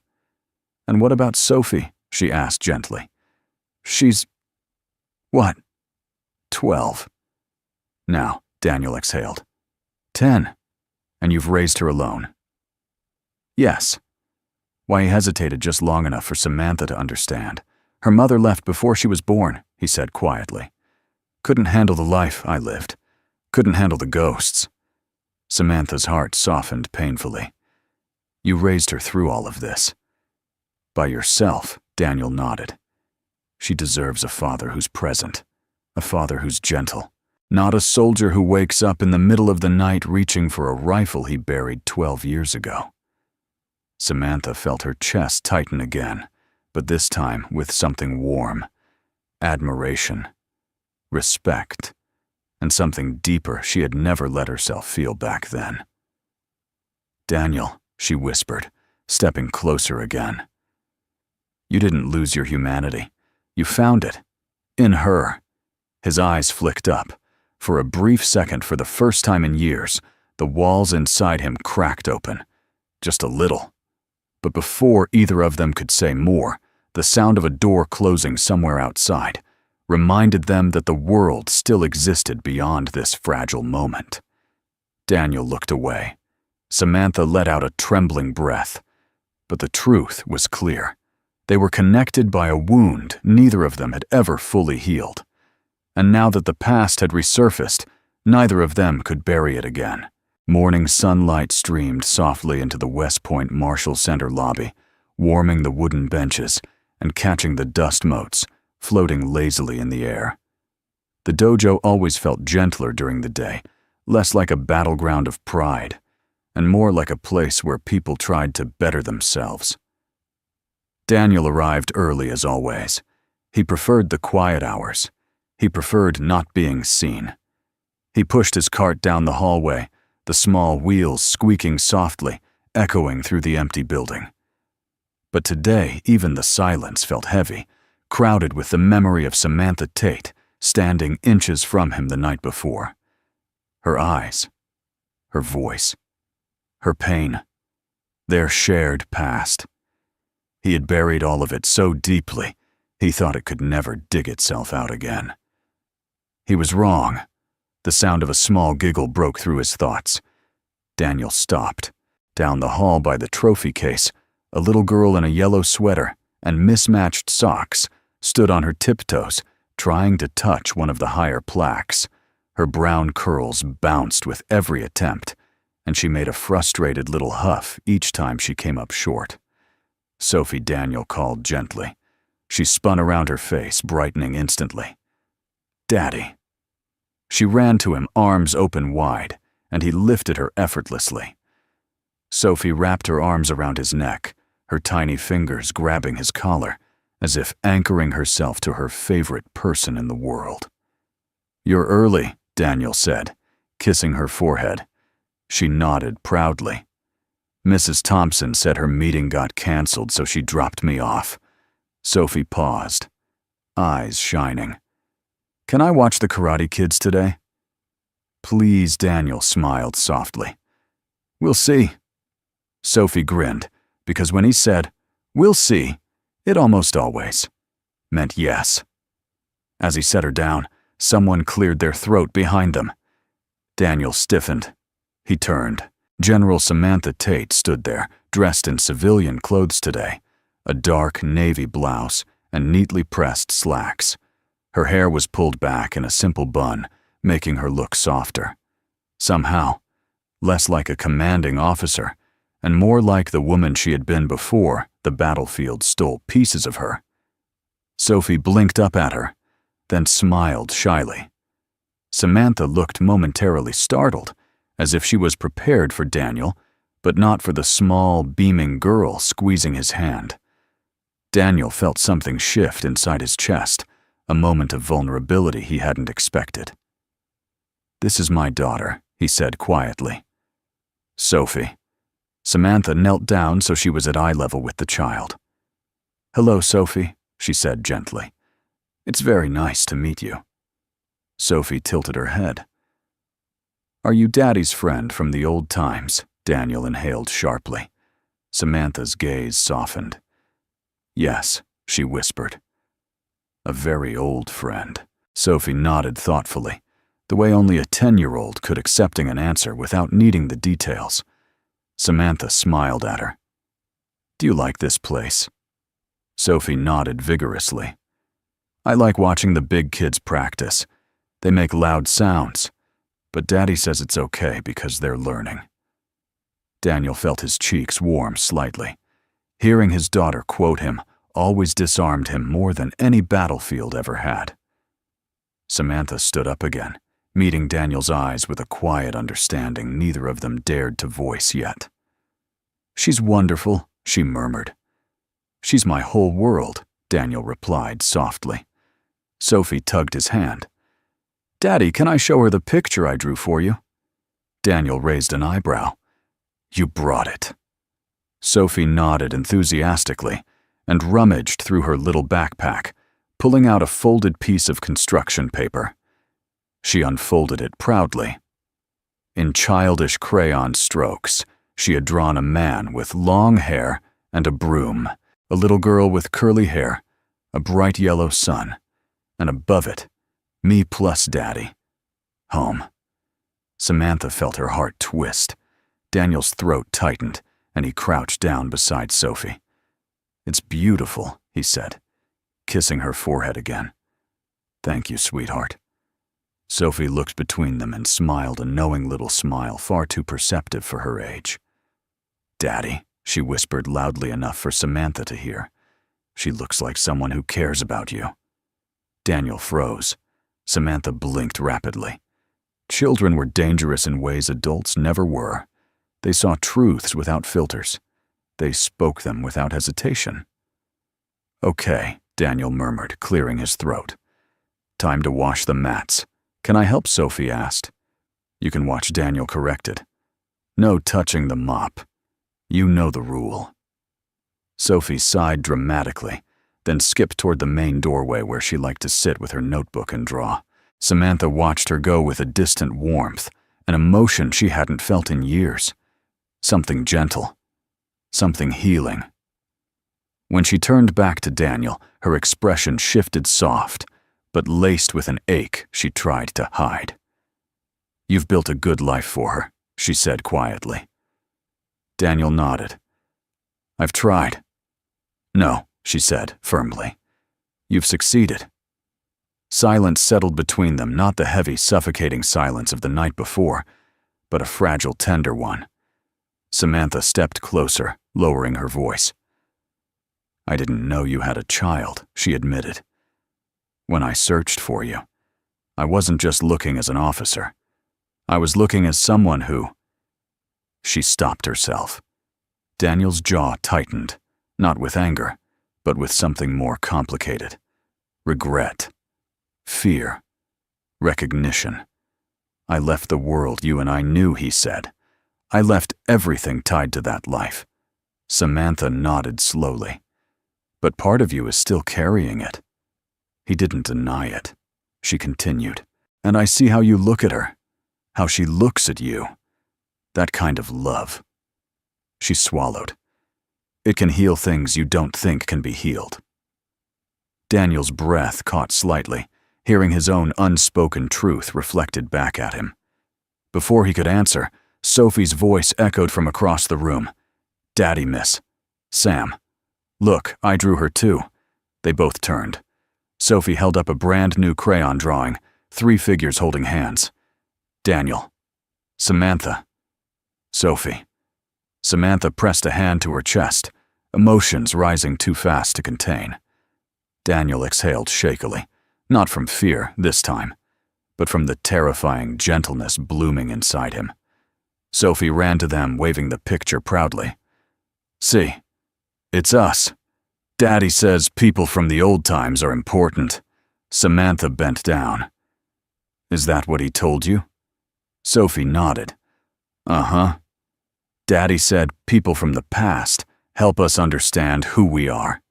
"And what about Sophie?" she asked gently. "She's..." "What?" 12. "Now," Daniel exhaled. 10. "And you've raised her alone?" "Yes." Why, he hesitated just long enough for Samantha to understand. "Her mother left before she was born," he said quietly. "Couldn't handle the life I lived. Couldn't handle the ghosts." Samantha's heart softened painfully. "You raised her through all of this." "By yourself," Daniel nodded. "She deserves a father who's present, a father who's gentle, not a soldier who wakes up in the middle of the night reaching for a rifle he buried 12 years ago." Samantha felt her chest tighten again, but this time with something warm. Admiration, respect, and something deeper she had never let herself feel back then. "Daniel," she whispered, stepping closer again. "You didn't lose your humanity. You found it. In her." His eyes flicked up. For a brief second, for the first time in years, the walls inside him cracked open. Just a little. But before either of them could say more, the sound of a door closing somewhere outside reminded them that the world still existed beyond this fragile moment. Daniel looked away. Samantha let out a trembling breath. But the truth was clear. They were connected by a wound neither of them had ever fully healed. And now that the past had resurfaced, Neither of them could bury it again. Morning sunlight streamed softly into the West Point Marshall Center lobby, warming the wooden benches and catching the dust motes floating lazily in the air. The dojo always felt gentler during the day, less like a battleground of pride, and more like a place where people tried to better themselves. Daniel arrived early as always. He preferred the quiet hours. He preferred not being seen. He pushed his cart down the hallway, the small wheels squeaking softly, echoing through the empty building. But today, even the silence felt heavy, crowded with the memory of Samantha Tate standing inches from him the night before. Her eyes, her voice, her pain, their shared past. He had buried all of it so deeply, he thought it could never dig itself out again. He was wrong. The sound of a small giggle broke through his thoughts. Daniel stopped. Down the hall by the trophy case, a little girl in a yellow sweater and mismatched socks stood on her tiptoes, trying to touch one of the higher plaques. Her brown curls bounced with every attempt, and she made a frustrated little huff each time she came up short. Sophie, Daniel called gently. She spun around her face, brightening instantly. "Daddy." She ran to him, arms open wide, and he lifted her effortlessly. Sophie wrapped her arms around his neck, her tiny fingers grabbing his collar, as if anchoring herself to her favorite person in the world. "You're early," Daniel said, kissing her forehead. She nodded proudly. "Mrs. Thompson said her meeting got canceled, so she dropped me off." Sophie paused, eyes shining. "Can I watch the Karate Kids today?" "Please," Daniel smiled softly. "We'll see." Sophie grinned, because when he said, "We'll see," it almost always meant yes. As he set her down, someone cleared their throat behind them. Daniel stiffened. He turned. General Samantha Tate stood there, dressed in civilian clothes today, a dark navy blouse and neatly pressed slacks. Her hair was pulled back in a simple bun, making her look softer. Somehow, less like a commanding officer, and more like the woman she had been before the battlefield stole pieces of her. Sophie blinked up at her, then smiled shyly. Samantha looked momentarily startled, as if she was prepared for Daniel, but not for the small, beaming girl squeezing his hand. Daniel felt something shift inside his chest, a moment of vulnerability he hadn't expected. "This is my daughter," he said quietly. "Sophie." Samantha knelt down so she was at eye level with the child. "Hello, Sophie," she said gently. "It's very nice to meet you." Sophie tilted her head. "Are you Daddy's friend from the old times?" Daniel inhaled sharply. Samantha's gaze softened. "Yes," she whispered. "A very old friend." Sophie nodded thoughtfully, the way only a 10-year-old could, accepting an answer without needing the details. Samantha smiled at her. "Do you like this place?" Sophie nodded vigorously. "I like watching the big kids practice. They make loud sounds, but Daddy says it's okay because they're learning." Daniel felt his cheeks warm slightly. Hearing his daughter quote him always disarmed him more than any battlefield ever had. Samantha stood up again, meeting Daniel's eyes with a quiet understanding neither of them dared to voice yet. "She's wonderful," she murmured. "She's my whole world," Daniel replied softly. Sophie tugged his hand. "Daddy, can I show her the picture I drew for you?" Daniel raised an eyebrow. "You brought it." Sophie nodded enthusiastically and rummaged through her little backpack, pulling out a folded piece of construction paper. She unfolded it proudly. In childish crayon strokes, she had drawn a man with long hair and a broom, a little girl with curly hair, a bright yellow sun, and above it, me plus Daddy. Home. Samantha felt her heart twist. Daniel's throat tightened, and he crouched down beside Sophie. "It's beautiful," he said, kissing her forehead again. "Thank you, sweetheart." Sophie looked between them and smiled a knowing little smile far too perceptive for her age. "Daddy," she whispered loudly enough for Samantha to hear. "She looks like someone who cares about you." Daniel froze. Samantha blinked rapidly. Children were dangerous in ways adults never were. They saw truths without filters. They spoke them without hesitation. "Okay," Daniel murmured, clearing his throat. "Time to wash the mats. Can I help?" Sophie asked. "You can watch," Daniel corrected. "No touching the mop. You know the rule." Sophie sighed dramatically, then skipped toward the main doorway where she liked to sit with her notebook and draw. Samantha watched her go with a distant warmth, an emotion she hadn't felt in years. Something gentle. Something healing. When she turned back to Daniel, her expression shifted soft, but laced with an ache she tried to hide. "You've built a good life for her," she said quietly. Daniel nodded. "I've tried." "No," she said firmly. "You've succeeded." Silence settled between them, not the heavy, suffocating silence of the night before, but a fragile, tender one. Samantha stepped closer, lowering her voice. "I didn't know you had a child," she admitted. "When I searched for you, I wasn't just looking as an officer. I was looking as someone who—" She stopped herself. Daniel's jaw tightened, not with anger, but with something more complicated. Regret. Fear. Recognition. "I left the world you and I knew," he said. "I left everything tied to that life." Samantha nodded slowly. "But part of you is still carrying it." He didn't deny it. She continued. "And I see how you look at her, how she looks at you. That kind of love." She swallowed. "It can heal things you don't think can be healed." Daniel's breath caught slightly, hearing his own unspoken truth reflected back at him. Before he could answer, Sophie's voice echoed from across the room. "Daddy, miss. Sam. Look, I drew her too." They both turned. Sophie held up a brand new crayon drawing, 3 figures holding hands. "Daniel. Samantha. Sophie." Samantha pressed a hand to her chest, emotions rising too fast to contain. Daniel exhaled shakily, not from fear this time, but from the terrifying gentleness blooming inside him. Sophie ran to them, waving the picture proudly. "See, it's us. Daddy says people from the old times are important." Samantha bent down. "Is that what he told you?" Sophie nodded. "Uh-huh. Daddy said people from the past help us understand who we are."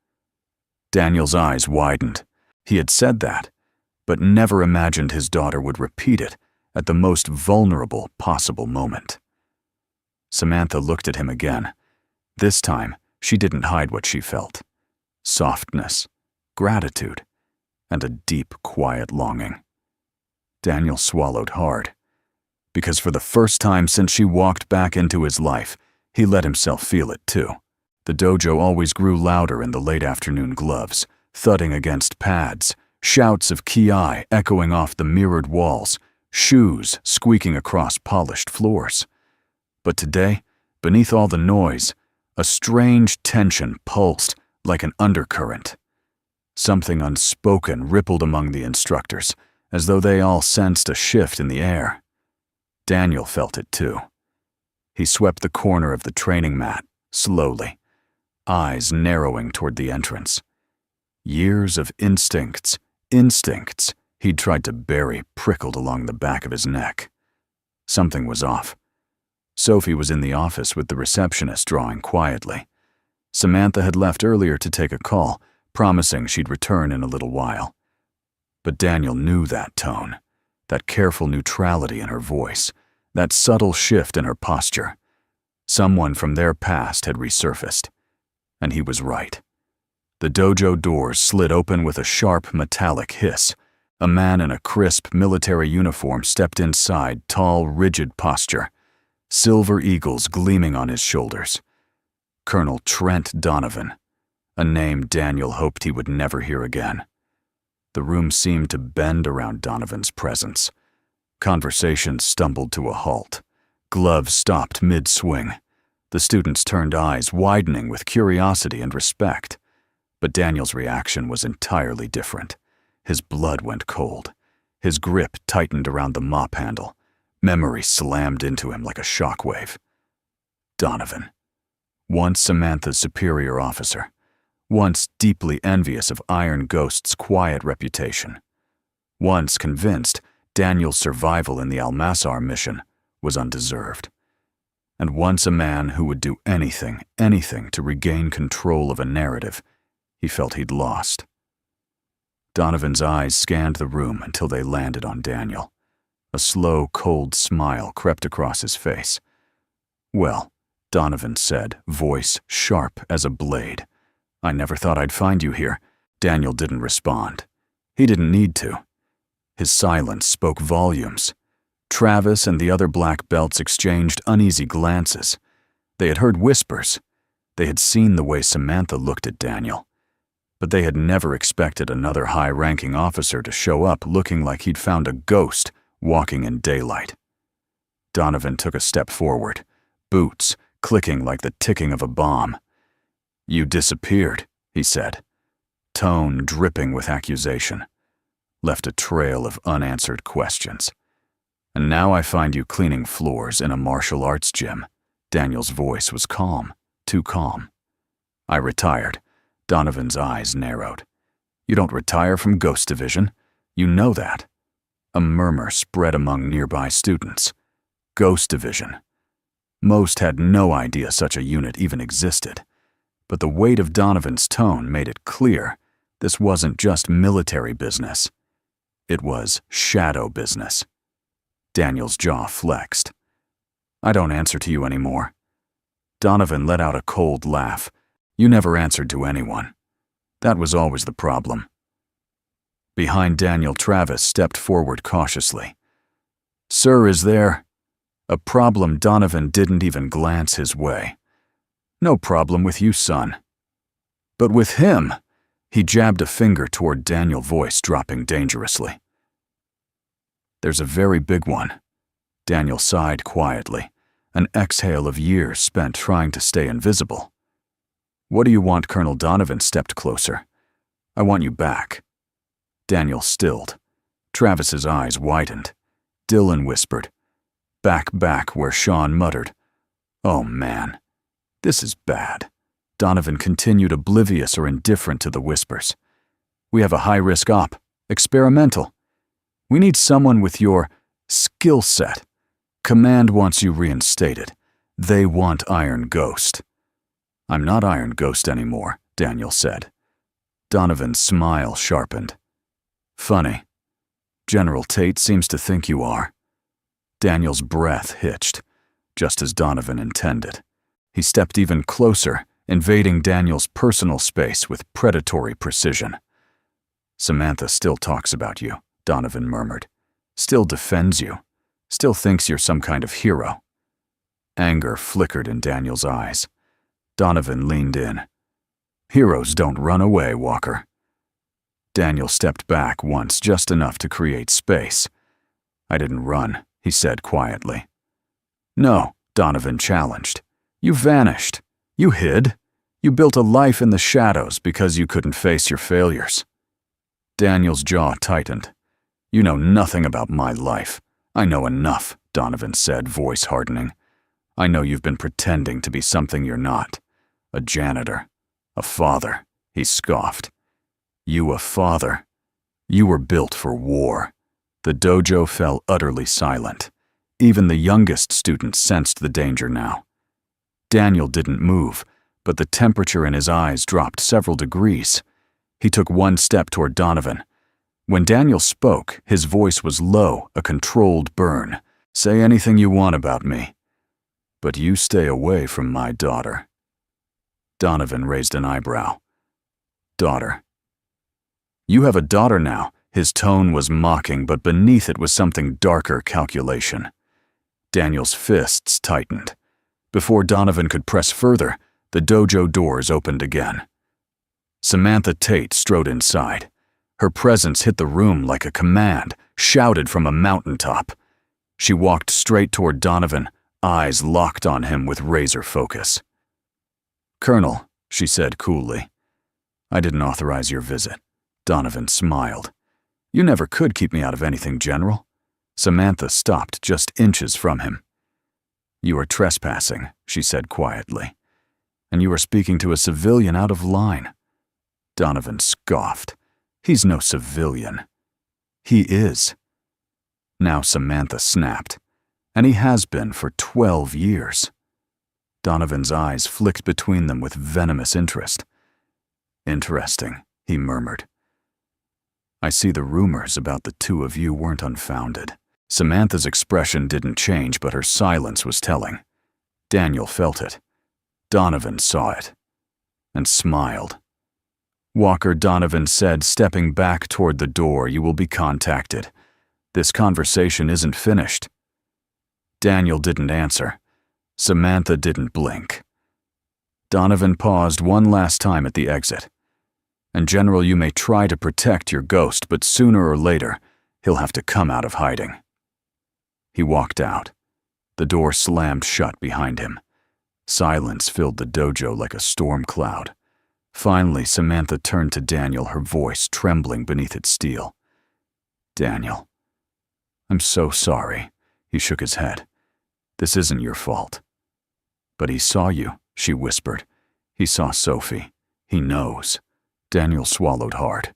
Daniel's eyes widened. He had said that, but never imagined his daughter would repeat it at the most vulnerable possible moment. Samantha looked at him again. This time, she didn't hide what she felt. Softness, gratitude, and a deep, quiet longing. Daniel swallowed hard, because for the first time since she walked back into his life, he let himself feel it too. The dojo always grew louder in the late afternoon gloves, thudding against pads, shouts of ki echoing off the mirrored walls, shoes squeaking across polished floors. But today, beneath all the noise, a strange tension pulsed like an undercurrent. Something unspoken rippled among the instructors, as though they all sensed a shift in the air. Daniel felt it too. He swept the corner of the training mat, slowly, eyes narrowing toward the entrance. Years of instincts he'd tried to bury prickled along the back of his neck. Something was off. Sophie was in the office with the receptionist drawing quietly. Samantha had left earlier to take a call, promising she'd return in a little while. But Daniel knew that tone, that careful neutrality in her voice, that subtle shift in her posture. Someone from their past had resurfaced, and he was right. The dojo doors slid open with a sharp, metallic hiss. A man in a crisp military uniform stepped inside, tall, rigid posture, silver eagles gleaming on his shoulders. Colonel Trent Donovan, a name Daniel hoped he would never hear again. The room seemed to bend around Donovan's presence, Conversations stumbled to a halt. Gloves stopped mid-swing. The students turned eyes widening with curiosity and respect. But Daniel's reaction was entirely different. His blood went cold. His grip tightened around the mop handle. Memory slammed into him like a shockwave. Donovan. Once Samantha's superior officer. Once deeply envious of Iron Ghost's quiet reputation. Once convinced Daniel's survival in the Almasar mission was undeserved. And once a man who would do anything to regain control of a narrative he felt he'd lost. Donovan's eyes scanned the room until they landed on Daniel. A slow, cold smile crept across his face. "Well," Donovan said, voice sharp as a blade. "I never thought I'd find you here." Daniel didn't respond. He didn't need to. His silence spoke volumes. Travis and the other black belts exchanged uneasy glances. They had heard whispers. They had seen the way Samantha looked at Daniel. But they had never expected another high-ranking officer to show up looking like he'd found a ghost walking in daylight. Donovan took a step forward, boots clicking like the ticking of a bomb. "You disappeared," he said, tone dripping with accusation. "Left a trail of unanswered questions. And now I find you cleaning floors in a martial arts gym." Daniel's voice was calm, too calm. "I retired." Donovan's eyes narrowed. "You don't retire from Ghost Division. You know that." A murmur spread among nearby students. Ghost Division. Most had no idea such a unit even existed. But the weight of Donovan's tone made it clear this wasn't just military business. It was shadow business. Daniel's jaw flexed. "I don't answer to you anymore." Donovan let out a cold laugh. "You never answered to anyone. That was always the problem." Behind Daniel, Travis stepped forward cautiously. "Sir, is there a problem?" Donovan didn't even glance his way. "No problem with you, son. But with him." He jabbed a finger toward Daniel, voice dropping dangerously. "There's a very big one." Daniel sighed quietly, an exhale of years spent trying to stay invisible. "What do you want?" Colonel Donovan stepped closer. "I want you back." Daniel stilled. Travis's eyes widened. Dylan whispered, back," where Sean muttered, "Oh man, this is bad." Donovan continued, oblivious or indifferent to the whispers. "We have a high-risk op, experimental. We need someone with your skill set. Command wants you reinstated. They want Iron Ghost." "I'm not Iron Ghost anymore," Daniel said. Donovan's smile sharpened. "Funny. General Tate seems to think you are." Daniel's breath hitched, just as Donovan intended. He stepped even closer, invading Daniel's personal space with predatory precision. "Samantha still talks about you," Donovan murmured. "Still defends you. Still thinks you're some kind of hero." Anger flickered in Daniel's eyes. Donovan leaned in. "Heroes don't run away, Walker." Daniel stepped back once, just enough to create space. "I didn't run," he said quietly. "No," Donovan challenged. "You vanished. You hid. You built a life in the shadows because you couldn't face your failures." Daniel's jaw tightened. "You know nothing about my life." "I know enough," Donovan said, voice hardening. "I know you've been pretending to be something you're not. A janitor. A father," he scoffed. "You a father? You were built for war." The dojo fell utterly silent. Even the youngest students sensed the danger now. Daniel didn't move, but the temperature in his eyes dropped several degrees. He took one step toward Donovan. When Daniel spoke, his voice was low, a controlled burn. "Say anything you want about me, but you stay away from my daughter." Donovan raised an eyebrow. "Daughter? You have a daughter now." His tone was mocking, but beneath it was something darker, calculation. Daniel's fists tightened. Before Donovan could press further, the dojo doors opened again. Samantha Tate strode inside. Her presence hit the room like a command, shouted from a mountaintop. She walked straight toward Donovan, eyes locked on him with razor focus. "Colonel," she said coolly. "I didn't authorize your visit." Donovan smiled. "You never could keep me out of anything, General." Samantha stopped just inches from him. "You are trespassing," she said quietly. "And you are speaking to a civilian out of line." Donovan scoffed. "He's no civilian." "He is." Now Samantha snapped. "And he has been for 12 years. Donovan's eyes flicked between them with venomous interest. "Interesting," he murmured. "I see the rumors about the two of you weren't unfounded." Samantha's expression didn't change, but her silence was telling. Daniel felt it. Donovan saw it. And smiled. "Walker," Donovan said, stepping back toward the door, "you will be contacted. This conversation isn't finished." Daniel didn't answer. Samantha didn't blink. Donovan paused one last time at the exit. "And General, you may try to protect your ghost, but sooner or later, he'll have to come out of hiding." He walked out. The door slammed shut behind him. Silence filled the dojo like a storm cloud. Finally, Samantha turned to Daniel, her voice trembling beneath its steel. "Daniel, I'm so sorry." He shook his head. "This isn't your fault." "But he saw you," she whispered. "He saw Sophie. He knows." Daniel swallowed hard.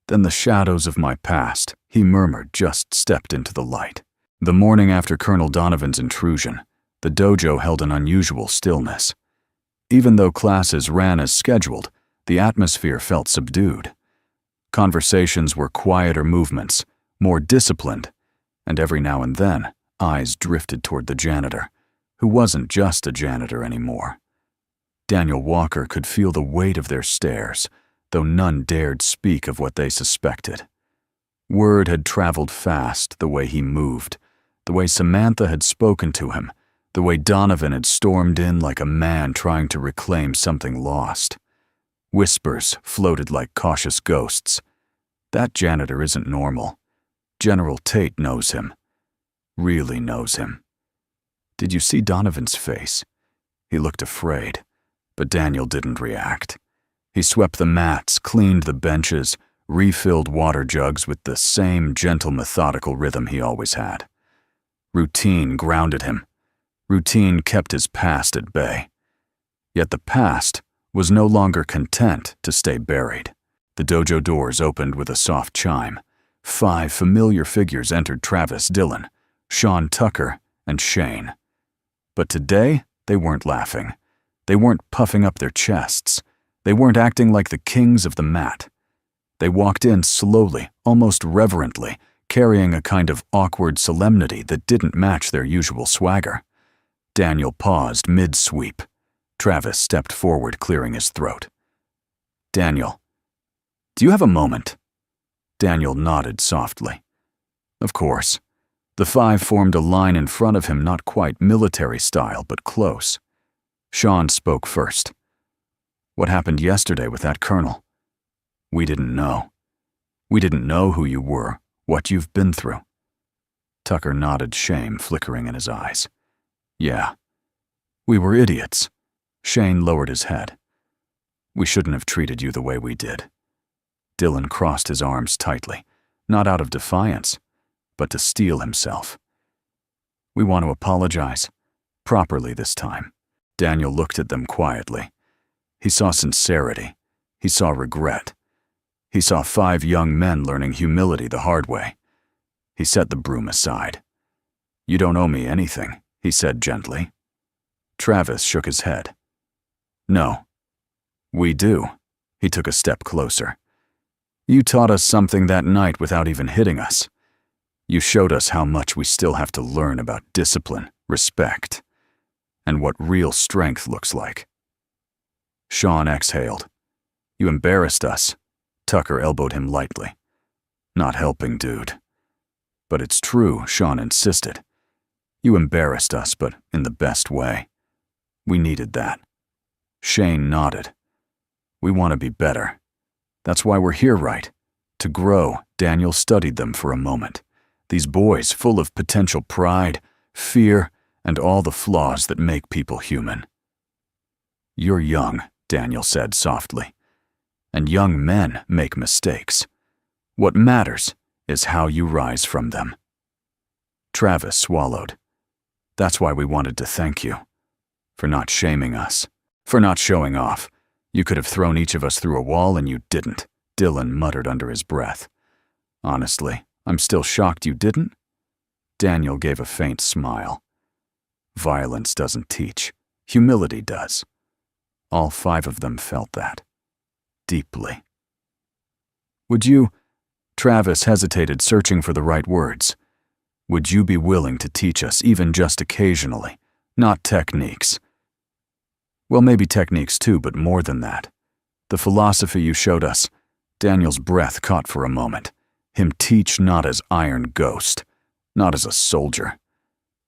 "Then the shadows of my past," he murmured, just stepped into the light. The morning after Colonel Donovan's intrusion, the dojo held an unusual stillness. Even though classes ran as scheduled, the atmosphere felt subdued. Conversations were quieter movements, more disciplined, and every now and then, eyes drifted toward the janitor, who wasn't just a janitor anymore. Daniel Walker could feel the weight of their stares, though none dared speak of what they suspected. Word had traveled fast, the way he moved, the way Samantha had spoken to him, the way Donovan had stormed in like a man trying to reclaim something lost. Whispers floated like cautious ghosts. "That janitor isn't normal. General Tate knows him. Really knows him." "Did you see Donovan's face?" He looked afraid, but Daniel didn't react. He swept the mats, cleaned the benches, refilled water jugs with the same gentle, methodical rhythm he always had. Routine grounded him. Routine kept his past at bay. Yet the past was no longer content to stay buried. The dojo doors opened with a soft chime. 5 familiar figures entered: Travis Dillon, Sean Tucker, and Shane. But today, they weren't laughing. They weren't puffing up their chests. They weren't acting like the kings of the mat. They walked in slowly, almost reverently, carrying a kind of awkward solemnity that didn't match their usual swagger. Daniel paused mid-sweep. Travis stepped forward, clearing his throat. "Daniel, do you have a moment?" Daniel nodded softly. Of course. The 5 formed a line in front of him, not quite military style, but close. Sean spoke first. "What happened yesterday with that colonel? We didn't know. We didn't know who you were, what you've been through." Tucker nodded, shame flickering in his eyes. "Yeah. We were idiots." Shane lowered his head. "We shouldn't have treated you the way we did." Dillon crossed his arms tightly, not out of defiance, but to steel himself. "We want to apologize. Properly this time." Daniel looked at them quietly. He saw sincerity. He saw regret. He saw 5 young men learning humility the hard way. He set the broom aside. "You don't owe me anything," he said gently. Travis shook his head. "No. We do." He took a step closer. "You taught us something that night without even hitting us. You showed us how much we still have to learn about discipline, respect, and what real strength looks like." Sean exhaled. "You embarrassed us." Tucker elbowed him lightly. "Not helping, dude." "But it's true," Sean insisted. "You embarrassed us, but in the best way. We needed that." Shane nodded. "We want to be better. That's why we're here, right? To grow." Daniel studied them for a moment. These boys full of potential pride, fear, and all the flaws that make people human. "You're young," Daniel said softly, "and young men make mistakes. What matters is how you rise from them." Travis swallowed. "That's why we wanted to thank you. For not shaming us. For not showing off. You could have thrown each of us through a wall and you didn't," Dylan muttered under his breath. "Honestly, I'm still shocked you didn't." Daniel gave a faint smile. "Violence doesn't teach. Humility does." All 5 of them felt that. Deeply. "Would you—" Travis hesitated, searching for the right words. "Would you be willing to teach us, even just occasionally? Not techniques." "Well, maybe techniques too, but more than that. The philosophy you showed us." Daniel's breath caught for a moment. Him teach not as Iron Ghost, not as a soldier,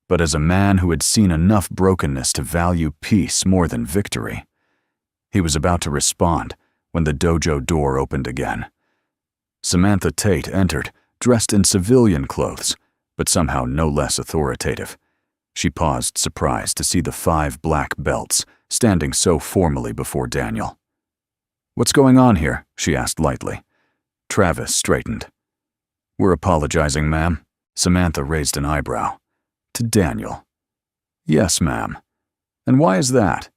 but as a man who had seen enough brokenness to value peace more than victory. He was about to respond when the dojo door opened again. Samantha Tate entered, dressed in civilian clothes, but somehow no less authoritative. She paused, surprised to see the 5 black belts standing so formally before Daniel. "What's going on here?" she asked lightly. Travis straightened. "We're apologizing, ma'am." Samantha raised an eyebrow. To Daniel. "Yes, ma'am. And why is that?"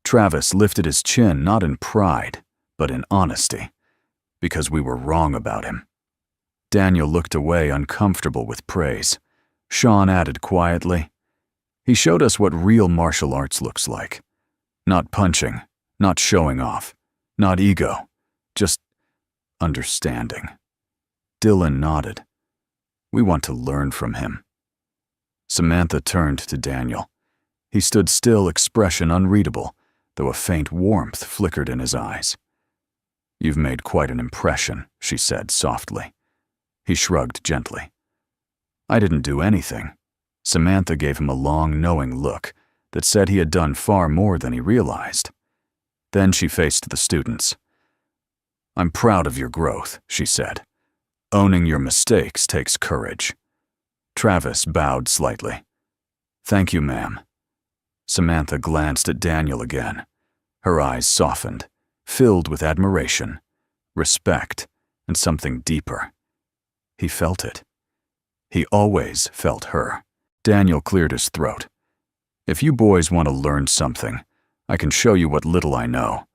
Travis lifted his chin, not in pride, but in honesty. "Because we were wrong about him." Daniel looked away, uncomfortable with praise. Sean added quietly, "He showed us what real martial arts looks like. Not punching, not showing off, not ego, just understanding." Dylan nodded. "We want to learn from him." Samantha turned to Daniel. He stood still, expression unreadable, though a faint warmth flickered in his eyes. "You've made quite an impression," she said softly. He shrugged gently. "I didn't do anything." Samantha gave him a long, knowing look that said he had done far more than he realized. Then she faced the students. "I'm proud of your growth," she said. "Owning your mistakes takes courage." Travis bowed slightly. "Thank you, ma'am." Samantha glanced at Daniel again. Her eyes softened, filled with admiration, respect, and something deeper. He felt it. He always felt her. Daniel cleared his throat. "If you boys want to learn something, I can show you what little I know.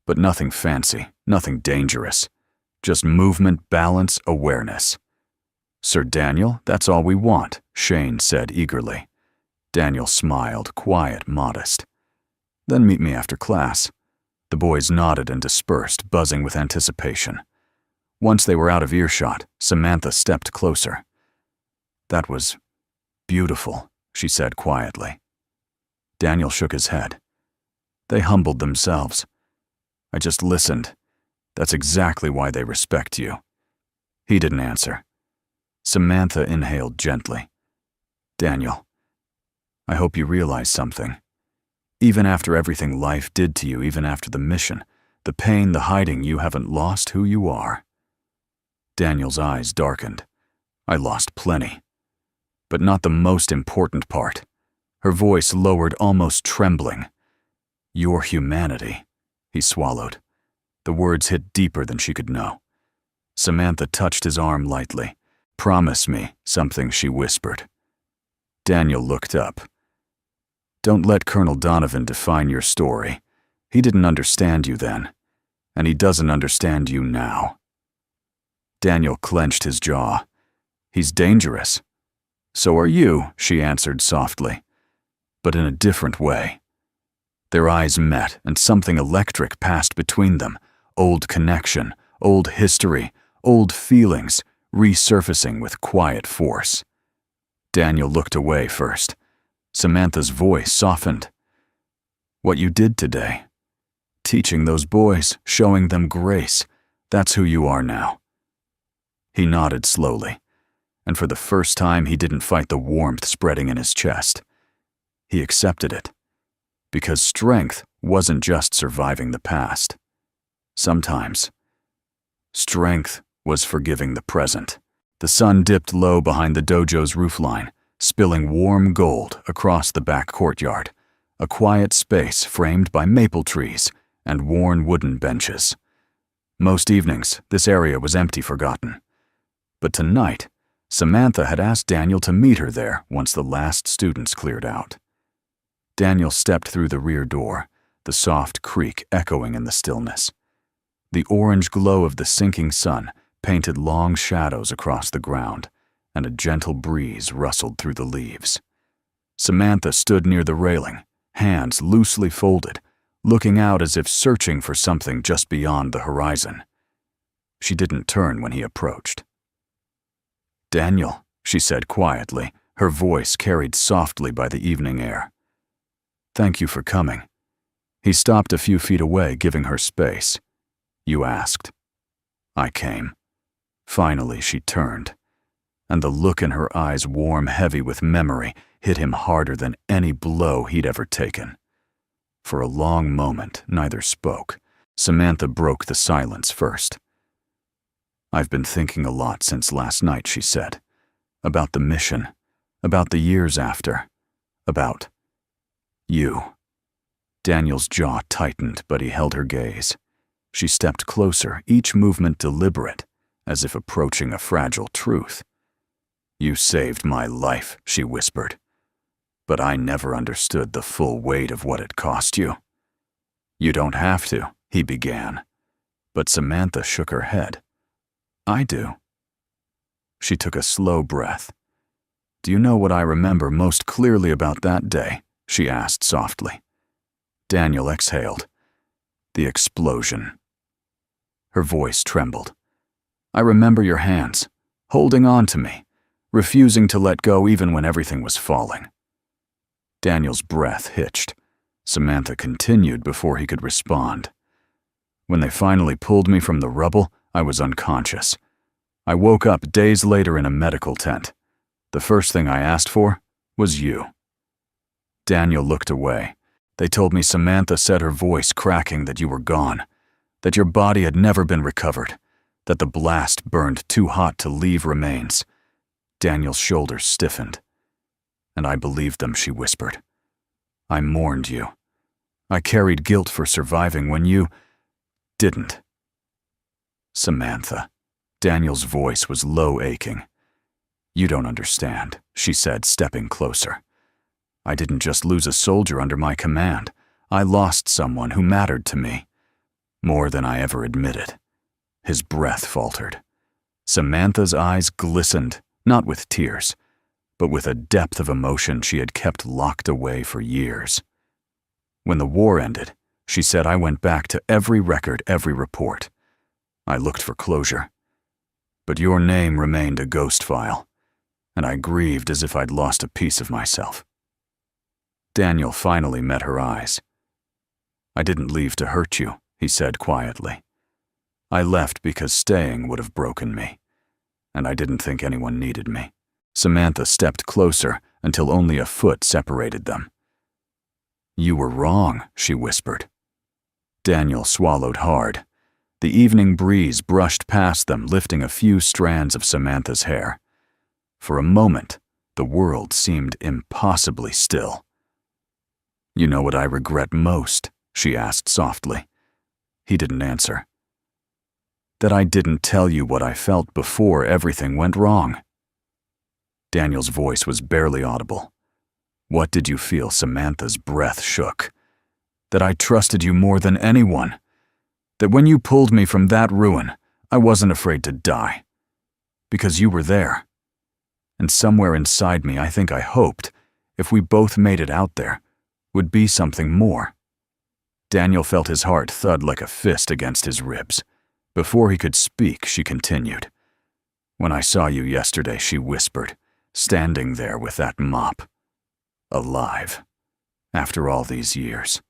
But nothing fancy, nothing dangerous. Just movement, balance, awareness." "Sir Daniel, that's all we want," Shane said eagerly. Daniel smiled, quiet, modest. "Then meet me after class." The boys nodded and dispersed, buzzing with anticipation. Once they were out of earshot, Samantha stepped closer. "That was beautiful," she said quietly. Daniel shook his head. "They humbled themselves. I just listened. That's exactly why they respect you." He didn't answer. Samantha inhaled gently. "Daniel, I hope you realize something. Even after everything life did to you, even after the mission, the pain, the hiding, you haven't lost who you are." Daniel's eyes darkened. "I lost plenty. But not the most important part." Her voice lowered, almost trembling. "Your humanity." He swallowed. The words hit deeper than she could know. Samantha touched his arm lightly. "Promise me something," she whispered. Daniel looked up. "Don't let Colonel Donovan define your story. He didn't understand you then, and he doesn't understand you now." Daniel clenched his jaw. "He's dangerous." "So are you," she answered softly, "but in a different way." Their eyes met, and something electric passed between them. Old connection, old history, old feelings, resurfacing with quiet force. Daniel looked away first. Samantha's voice softened. "What you did today, teaching those boys, showing them grace, that's who you are now." He nodded slowly, and for the first time he didn't fight the warmth spreading in his chest. He accepted it, because strength wasn't just surviving the past. Sometimes, strength was forgiving the present. The sun dipped low behind the dojo's roofline, spilling warm gold across the back courtyard, a quiet space framed by maple trees and worn wooden benches. Most evenings, this area was empty, forgotten. But tonight, Samantha had asked Daniel to meet her there once the last students cleared out. Daniel stepped through the rear door, the soft creak echoing in the stillness. The orange glow of the sinking sun painted long shadows across the ground, and a gentle breeze rustled through the leaves. Samantha stood near the railing, hands loosely folded, looking out as if searching for something just beyond the horizon. She didn't turn when he approached. "Daniel," she said quietly, her voice carried softly by the evening air. "Thank you for coming." He stopped a few feet away, giving her space. "You asked." "I came." Finally, she turned, and the look in her eyes, warm, heavy with memory, hit him harder than any blow he'd ever taken. For a long moment, neither spoke. Samantha broke the silence first. "I've been thinking a lot since last night," she said. "About the mission, about the years after, about you." Daniel's jaw tightened, but he held her gaze. She stepped closer, each movement deliberate, as if approaching a fragile truth. "You saved my life," she whispered. "But I never understood the full weight of what it cost you." "You don't have to," he began. But Samantha shook her head. "I do." She took a slow breath. "Do you know what I remember most clearly about that day?" she asked softly. Daniel exhaled. "The explosion." Her voice trembled. "I remember your hands, holding on to me, refusing to let go even when everything was falling." Daniel's breath hitched. Samantha continued before he could respond. "When they finally pulled me from the rubble, I was unconscious. I woke up days later in a medical tent. The first thing I asked for was you." Daniel looked away. "They told me Samantha said, her voice cracking, that you were gone, that your body had never been recovered, that the blast burned too hot to leave remains." Daniel's shoulders stiffened. "And I believed them," she whispered. "I mourned you. I carried guilt for surviving when you didn't." "Samantha." Daniel's voice was low, aching. "You don't understand," she said, stepping closer. "I didn't just lose a soldier under my command. I lost someone who mattered to me. More than I ever admitted." His breath faltered. Samantha's eyes glistened, not with tears, but with a depth of emotion she had kept locked away for years. "When the war ended," she said, "I went back to every record, every report. I looked for closure. But your name remained a ghost file, and I grieved as if I'd lost a piece of myself." Daniel finally met her eyes. "I didn't leave to hurt you," he said quietly. "I left because staying would have broken me, and I didn't think anyone needed me." Samantha stepped closer until only a foot separated them. "You were wrong," she whispered. Daniel swallowed hard. The evening breeze brushed past them, lifting a few strands of Samantha's hair. For a moment, the world seemed impossibly still. "You know what I regret most?" she asked softly. He didn't answer. "That I didn't tell you what I felt before everything went wrong." Daniel's voice was barely audible. "What did you feel?" Samantha's breath shook. "That I trusted you more than anyone. That when you pulled me from that ruin, I wasn't afraid to die. Because you were there. And somewhere inside me, I think I hoped, if we both made it out there, would be something more." Daniel felt his heart thud like a fist against his ribs. Before he could speak, she continued. "When I saw you yesterday," she whispered, "standing there with that mop. Alive. After all these years.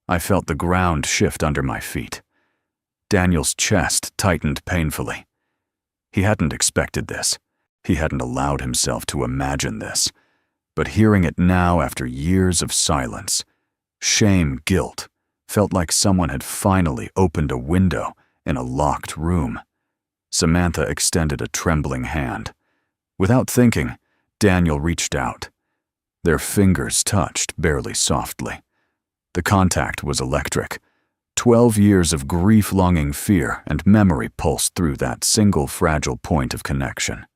I felt the ground shift under my feet." Daniel's chest tightened painfully. He hadn't expected this. He hadn't allowed himself to imagine this. But hearing it now after years of silence, shame, guilt, felt like someone had finally opened a window in a locked room. Samantha extended a trembling hand. Without thinking, Daniel reached out. Their fingers touched, barely softly. The contact was electric. 12 years of grief-longing fear and memory pulsed through that single fragile point of connection.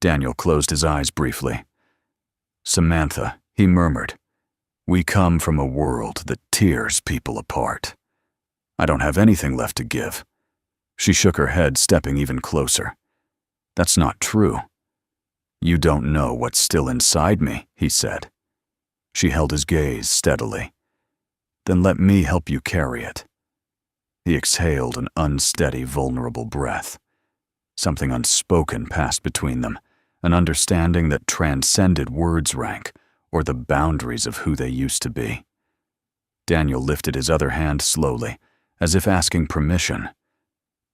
Daniel closed his eyes briefly. "Samantha," he murmured, "we come from a world that tears people apart. I don't have anything left to give." She shook her head, stepping even closer. "That's not true." "You don't know what's still inside me," he said. She held his gaze steadily. "Then let me help you carry it." He exhaled an unsteady, vulnerable breath. Something unspoken passed between them, an understanding that transcended words rank or the boundaries of who they used to be. Daniel lifted his other hand slowly, as if asking permission.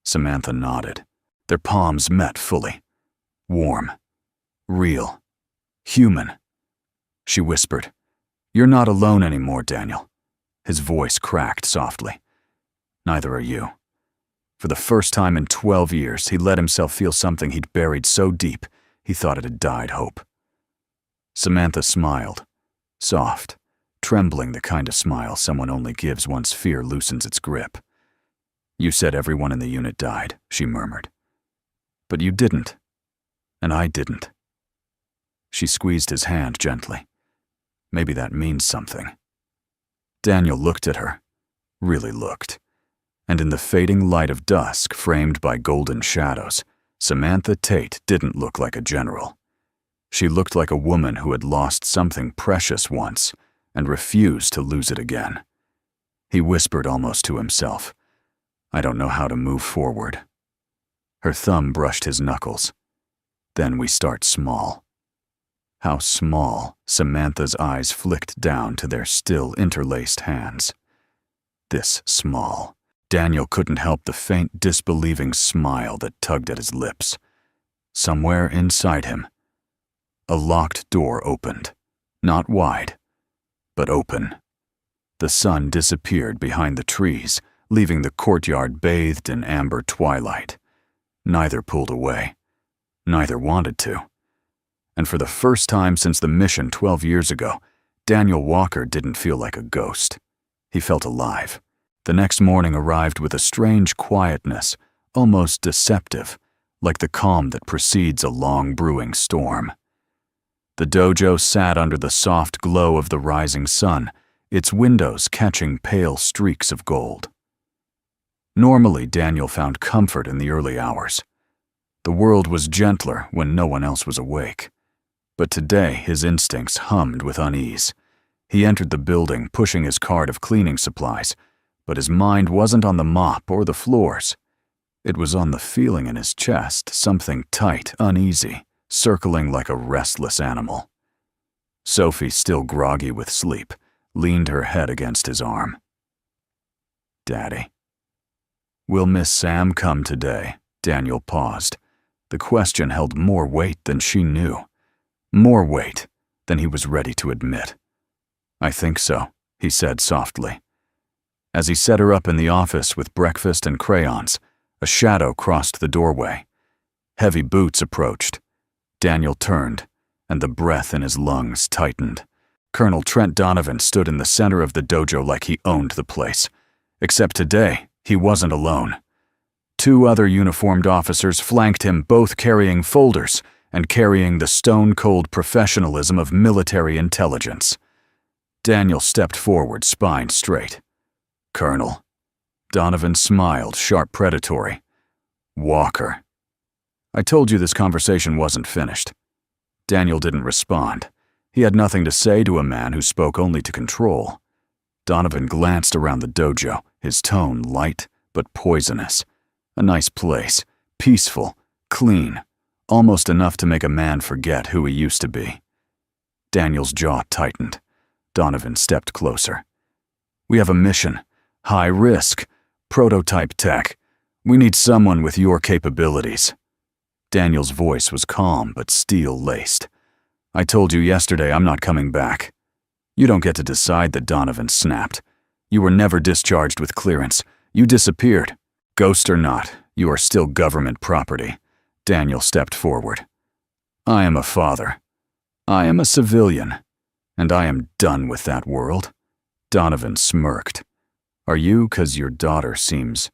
Samantha nodded. Their palms met fully. Warm. Real. Human. She whispered, "You're not alone anymore, Daniel." His voice cracked softly. "Neither are you." For the first time in 12 years, he let himself feel something he'd buried so deep, he thought it had died hope. Samantha smiled. Soft, trembling, the kind of smile someone only gives once fear loosens its grip. "You said everyone in the unit died," she murmured. "But you didn't. And I didn't." She squeezed his hand gently. "Maybe that means something." Daniel looked at her, really looked. And in the fading light of dusk, framed by golden shadows, Samantha Tate didn't look like a general. She looked like a woman who had lost something precious once and refused to lose it again. He whispered almost to himself, "I don't know how to move forward." Her thumb brushed his knuckles. "Then we start small." How small? Samantha's eyes flicked down to their still interlaced hands. This small. Daniel couldn't help the faint, disbelieving smile that tugged at his lips. Somewhere inside him, a locked door opened. Not wide, but open. The sun disappeared behind the trees, leaving the courtyard bathed in amber twilight. Neither pulled away. Neither wanted to. And for the first time since the mission 12 years ago, Daniel Walker didn't feel like a ghost. He felt alive. The next morning arrived with a strange quietness, almost deceptive, like the calm that precedes a long brewing storm. The dojo sat under the soft glow of the rising sun, its windows catching pale streaks of gold. Normally, Daniel found comfort in the early hours. The world was gentler when no one else was awake. But today, his instincts hummed with unease. He entered the building, pushing his cart of cleaning supplies, but his mind wasn't on the mop or the floors. It was on the feeling in his chest, something tight, uneasy, circling like a restless animal. Sophie, still groggy with sleep, leaned her head against his arm. "Daddy." "Will Miss Sam come today?" Daniel paused. The question held more weight than she knew. More weight than he was ready to admit. "I think so," he said softly. As he set her up in the office with breakfast and crayons, a shadow crossed the doorway. Heavy boots approached. Daniel turned, and the breath in his lungs tightened. Colonel Trent Donovan stood in the center of the dojo like he owned the place. Except today, he wasn't alone. 2 other uniformed officers flanked him, both carrying folders and carrying the stone-cold professionalism of military intelligence. Daniel stepped forward, spine straight. "Colonel." Donovan smiled, sharp, predatory. "Walker." "I told you this conversation wasn't finished." Daniel didn't respond. He had nothing to say to a man who spoke only to control. Donovan glanced around the dojo, his tone light but poisonous. A nice place, peaceful, clean, almost enough to make a man forget who he used to be. Daniel's jaw tightened. Donovan stepped closer. "We have a mission. High risk. Prototype tech. We need someone with your capabilities." Daniel's voice was calm but steel-laced. "I told you yesterday I'm not coming back." "You don't get to decide that," Donovan snapped. "You were never discharged with clearance. You disappeared. Ghost or not, You are still government property. Daniel stepped forward. I am a father. I am a civilian. And I am done with that world. Donovan smirked. Are you? 'Cause your daughter seems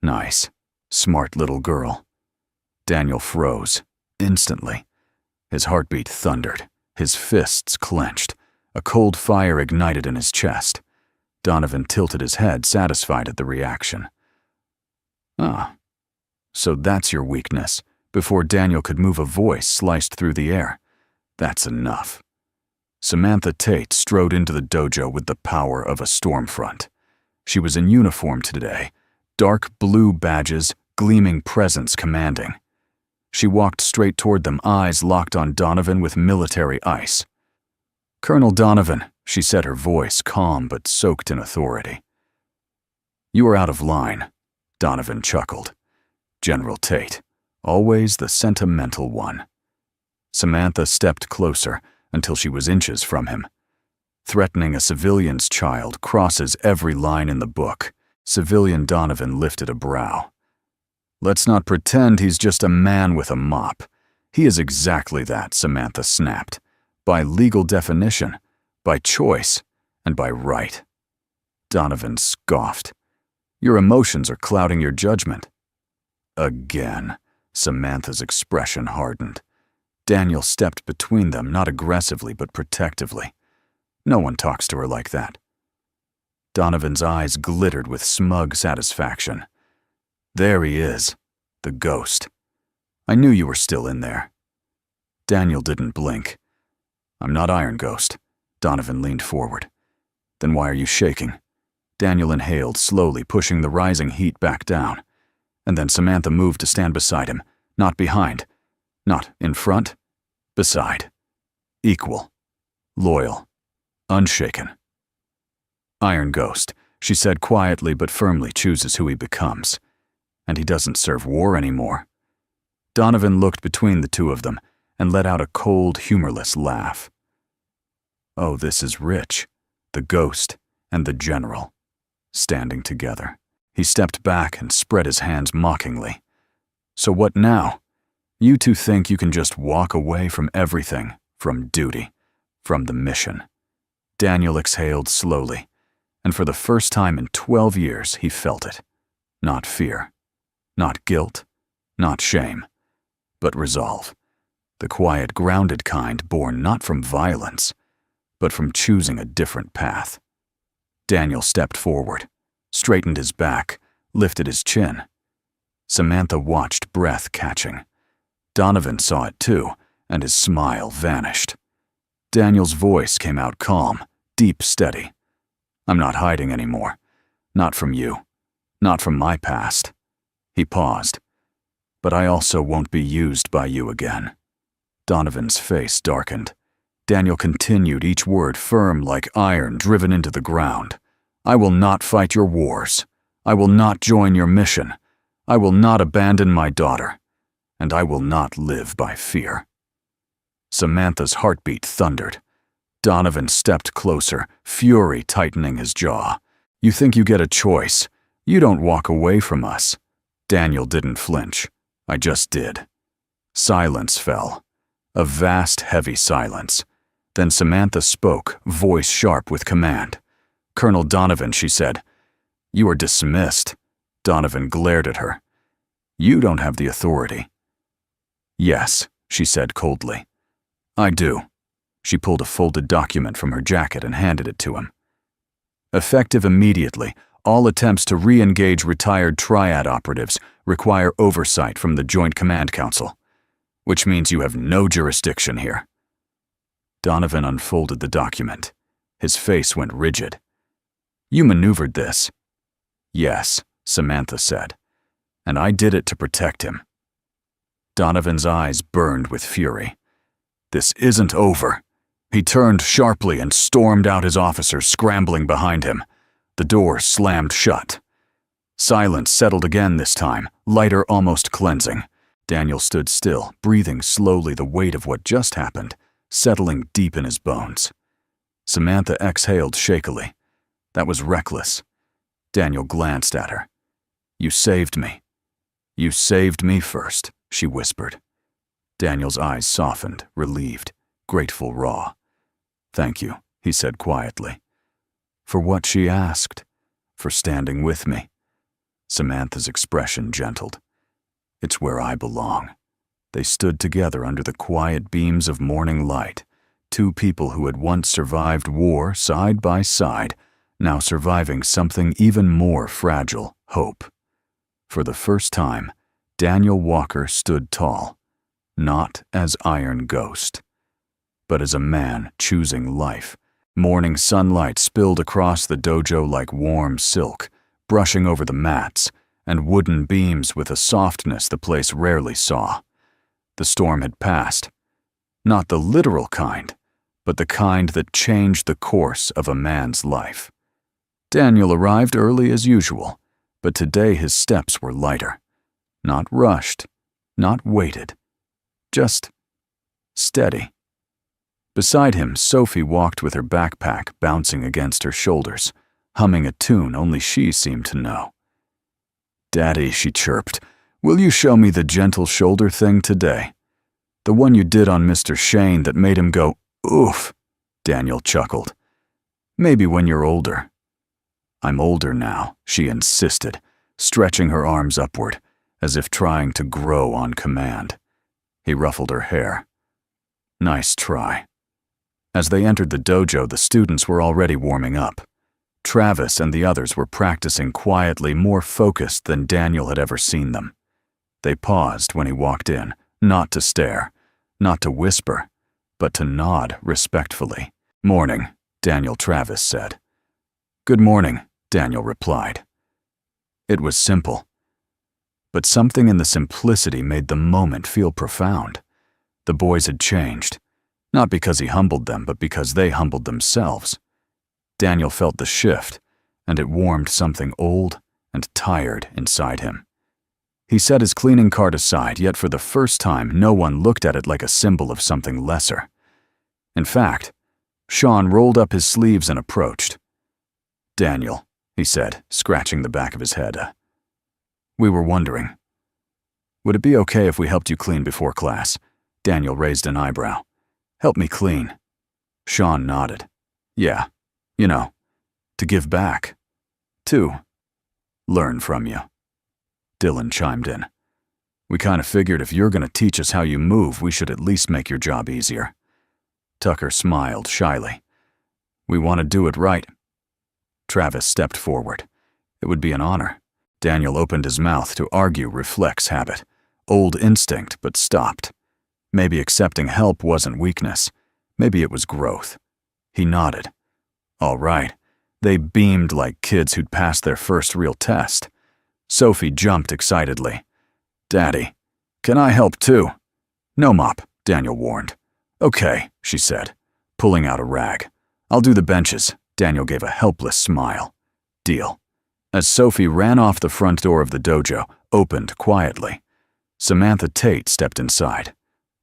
nice. Smart little girl. Daniel froze, instantly. His heartbeat thundered, his fists clenched. A cold fire ignited in his chest. Donovan tilted his head, satisfied at the reaction. Ah, so that's your weakness. Before Daniel could move, a voice sliced through the air. That's enough. Samantha Tate strode into the dojo with the power of a storm front. She was in uniform today, dark blue badges, gleaming presence commanding. She walked straight toward them, eyes locked on Donovan with military ice. Colonel Donovan, she said, her voice calm but soaked in authority. You are out of line, Donovan chuckled. General Tate, always the sentimental one. Samantha stepped closer until she was inches from him. Threatening a civilian's child crosses every line in the book. Civilian Donovan lifted a brow. Let's not pretend he's just a man with a mop. He is exactly that, Samantha snapped. By legal definition, by choice, and by right. Donovan scoffed. Your emotions are clouding your judgment. Again, Samantha's expression hardened. Daniel stepped between them, not aggressively but protectively. No one talks to her like that. Donovan's eyes glittered with smug satisfaction. There he is, the ghost. I knew you were still in there. Daniel didn't blink. I'm not Iron Ghost. Donovan leaned forward. Then why are you shaking? Daniel inhaled slowly, pushing the rising heat back down. And then Samantha moved to stand beside him, not behind, not in front, beside. Equal, loyal, unshaken. Iron Ghost, she said quietly but firmly, chooses who he becomes. And he doesn't serve war anymore. Donovan looked between the two of them and let out a cold, humorless laugh. Oh, this is rich. The ghost and the general, standing together. He stepped back and spread his hands mockingly. So what now? You two think you can just walk away from everything, from duty, from the mission. Daniel exhaled slowly, and for the first time in 12 years he felt it. Not fear, not guilt, not shame, but resolve. The quiet, grounded kind born not from violence, but from choosing a different path. Daniel stepped forward, straightened his back, lifted his chin. Samantha watched, breath catching. Donovan saw it too, and his smile vanished. Daniel's voice came out calm, deep, steady. I'm not hiding anymore. Not from you. Not from my past. He paused. But I also won't be used by you again. Donovan's face darkened. Daniel continued, each word firm like iron driven into the ground. I will not fight your wars. I will not join your mission. I will not abandon my daughter. And I will not live by fear. Samantha's heartbeat thundered. Donovan stepped closer, fury tightening his jaw. You think you get a choice. You don't walk away from us. Daniel didn't flinch. I just did. Silence fell. A vast, heavy silence. Then Samantha spoke, voice sharp with command. Colonel Donovan, she said. You are dismissed. Donovan glared at her. You don't have the authority. Yes, she said coldly. I do. She pulled a folded document from her jacket and handed it to him. Effective immediately, all attempts to re-engage retired Triad operatives require oversight from the Joint Command Council, which means you have no jurisdiction here. Donovan unfolded the document. His face went rigid. You maneuvered this. Yes, Samantha said. And I did it to protect him. Donovan's eyes burned with fury. This isn't over. He turned sharply and stormed out, his officers scrambling behind him. The door slammed shut. Silence settled again this time, lighter, almost cleansing. Daniel stood still, breathing slowly, the weight of what just happened, settling deep in his bones. Samantha exhaled shakily. That was reckless. Daniel glanced at her. You saved me. You saved me first, she whispered. Daniel's eyes softened, relieved, grateful raw. Thank you, he said quietly. For what, she asked. For standing with me. Samantha's expression gentled. It's where I belong. They stood together under the quiet beams of morning light, two people who had once survived war side by side, now surviving something even more fragile, hope. For the first time, Daniel Walker stood tall, not as Iron Ghost, but as a man choosing life. Morning sunlight spilled across the dojo like warm silk, brushing over the mats and wooden beams with a softness the place rarely saw. The storm had passed. Not the literal kind, but the kind that changed the course of a man's life. Daniel arrived early as usual, but today his steps were lighter. Not rushed, not weighted, just steady. Beside him, Sophie walked with her backpack bouncing against her shoulders, humming a tune only she seemed to know. Daddy, she chirped, will you show me the gentle shoulder thing today? The one you did on Mr. Shane that made him go, oof, Daniel chuckled. Maybe when you're older. I'm older now, she insisted, stretching her arms upward, as if trying to grow on command. He ruffled her hair. Nice try. As they entered the dojo, the students were already warming up. Travis and the others were practicing quietly, more focused than Daniel had ever seen them. They paused when he walked in, not to stare, not to whisper, but to nod respectfully. Morning, Daniel Travis said. Good morning, Daniel replied. It was simple. But something in the simplicity made the moment feel profound. The boys had changed, not because he humbled them, but because they humbled themselves. Daniel felt the shift, and it warmed something old and tired inside him. He set his cleaning cart aside, yet for the first time no one looked at it like a symbol of something lesser. In fact, Sean rolled up his sleeves and approached. Daniel, he said, scratching the back of his head. We were wondering. Would it be okay if we helped you clean before class? Daniel raised an eyebrow. Help me clean. Sean nodded. Yeah, to give back. To learn from you. Dylan chimed in. We kind of figured if you're going to teach us how you move, we should at least make your job easier. Tucker smiled shyly. We want to do it right. Travis stepped forward. It would be an honor. Daniel opened his mouth to argue reflex habit, old instinct, but stopped. Maybe accepting help wasn't weakness. Maybe it was growth. He nodded. All right. They beamed like kids who'd passed their first real test. Sophie jumped excitedly. Daddy, can I help too? No, Mop, Daniel warned. Okay, she said, pulling out a rag. I'll do the benches. Daniel gave a helpless smile. Deal. As Sophie ran off, the front door of the dojo opened quietly. Samantha Tate stepped inside.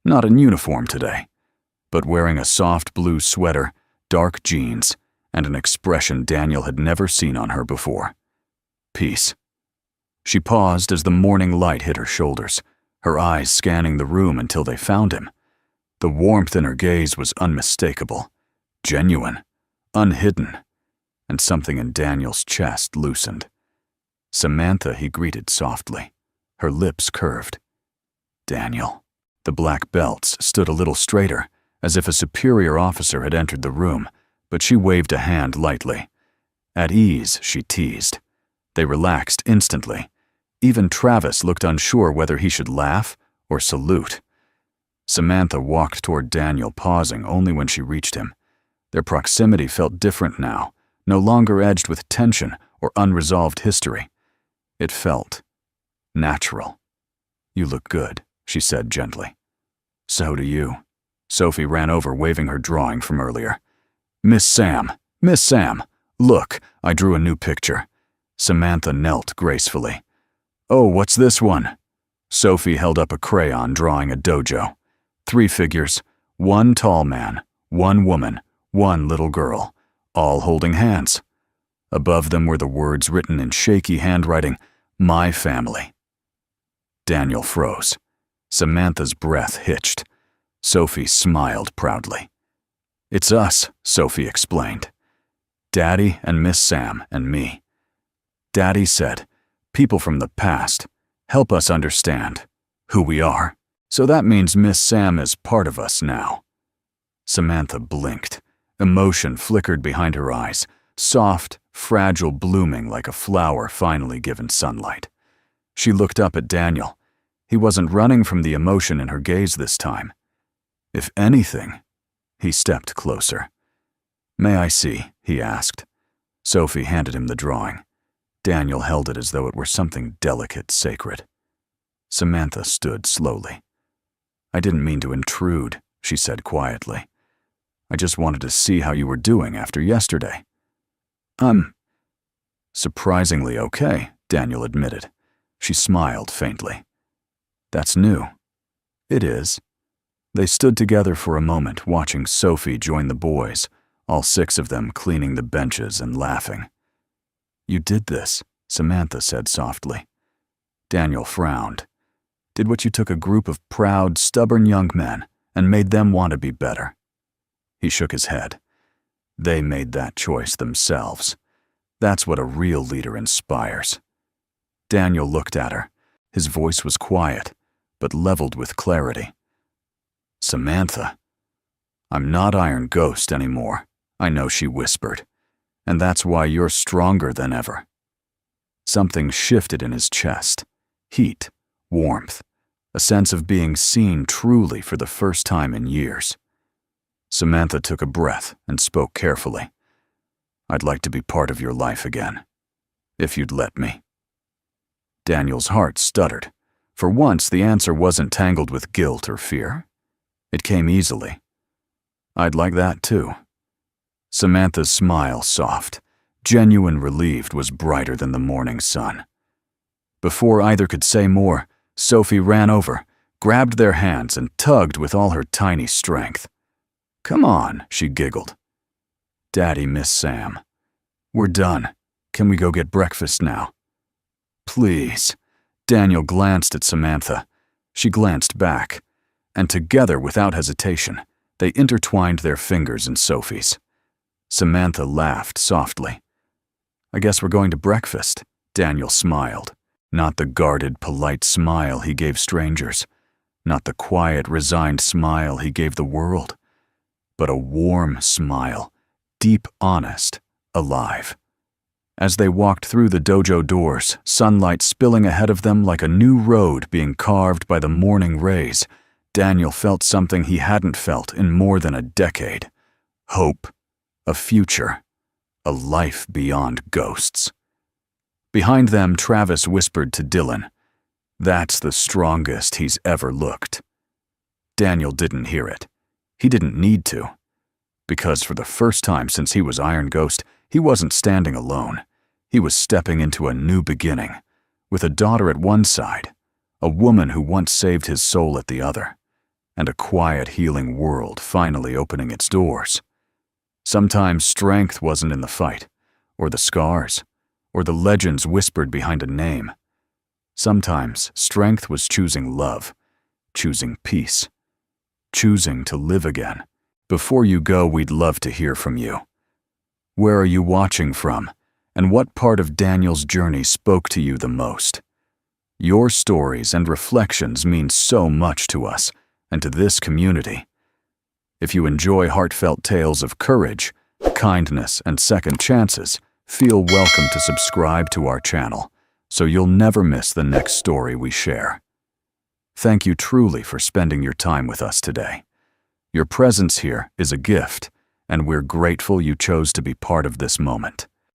Not in uniform today, but wearing a soft blue sweater, dark jeans, and an expression Daniel had never seen on her before. Peace. She paused as the morning light hit her shoulders, her eyes scanning the room until they found him. The warmth in her gaze was unmistakable, genuine, unhidden, and something in Daniel's chest loosened. Samantha, he greeted softly, her lips curved. Daniel. The black belts stood a little straighter, as if a superior officer had entered the room, but she waved a hand lightly. At ease, she teased. They relaxed instantly. Even Travis looked unsure whether he should laugh or salute. Samantha walked toward Daniel, pausing only when she reached him. Their proximity felt different now, no longer edged with tension or unresolved history. It felt natural. You look good, she said gently. So do you. Sophie ran over, waving her drawing from earlier. Miss Sam, look, I drew a new picture. Samantha knelt gracefully. Oh, what's this one? Sophie held up a crayon drawing a dojo. 3 figures, 1 tall man, 1 woman, 1 little girl, all holding hands. Above them were the words written in shaky handwriting, My family. Daniel froze. Samantha's breath hitched. Sophie smiled proudly. "It's us," Sophie explained. "Daddy and Miss Sam and me." Daddy said, "People from the past, help us understand who we are." So that means Miss Sam is part of us now. Samantha blinked. Emotion flickered behind her eyes, soft, fragile, blooming like a flower finally given sunlight. She looked up at Daniel. He wasn't running from the emotion in her gaze this time. If anything, he stepped closer. "May I see?" he asked. Sophie handed him the drawing. Daniel held it as though it were something delicate, sacred. Samantha stood slowly. "I didn't mean to intrude," she said quietly. "I just wanted to see how you were doing after yesterday." "I'm surprisingly okay," Daniel admitted. She smiled faintly. "That's new." "It is." They stood together for a moment, watching Sophie join the boys, all 6 of them cleaning the benches and laughing. "You did this," Samantha said softly. Daniel frowned. "Did what you took a group of proud, stubborn young men and made them want to be better." He shook his head. "They made that choice themselves. That's what a real leader inspires." Daniel looked at her. His voice was quiet, but leveled with clarity. "Samantha, I'm not Iron Ghost anymore," I know she whispered. "And that's why you're stronger than ever." Something shifted in his chest. Heat, warmth, a sense of being seen truly for the first time in years. Samantha took a breath and spoke carefully. "I'd like to be part of your life again, if you'd let me." Daniel's heart stuttered. For once, the answer wasn't tangled with guilt or fear. It came easily. "I'd like that too." Samantha's smile, soft, genuine relieved, was brighter than the morning sun. Before either could say more, Sophie ran over, grabbed their hands, and tugged with all her tiny strength. "Come on," she giggled. "Daddy, Miss Sam. We're done. Can we go get breakfast now?" "Please." Daniel glanced at Samantha. She glanced back, and together, without hesitation, they intertwined their fingers in Sophie's. Samantha laughed softly. "I guess we're going to breakfast." Daniel smiled. Not the guarded, polite smile he gave strangers, not the quiet, resigned smile he gave the world, but a warm smile, deep, honest, alive. As they walked through the dojo doors, sunlight spilling ahead of them like a new road being carved by the morning rays, Daniel felt something he hadn't felt in more than a decade. Hope, a future, a life beyond ghosts. Behind them, Travis whispered to Dylan, "That's the strongest he's ever looked." Daniel didn't hear it. He didn't need to. Because for the first time since he was Iron Ghost, he wasn't standing alone. He was stepping into a new beginning, with a daughter at one side, a woman who once saved his soul at the other, and a quiet, healing world finally opening its doors. Sometimes strength wasn't in the fight, or the scars, or the legends whispered behind a name. Sometimes strength was choosing love, choosing peace, choosing to live again. Before you go, we'd love to hear from you. Where are you watching from, and what part of Daniel's journey spoke to you the most? Your stories and reflections mean so much to us and to this community. If you enjoy heartfelt tales of courage, kindness, and second chances, feel welcome to subscribe to our channel so you'll never miss the next story we share. Thank you truly for spending your time with us today. Your presence here is a gift, and we're grateful you chose to be part of this moment.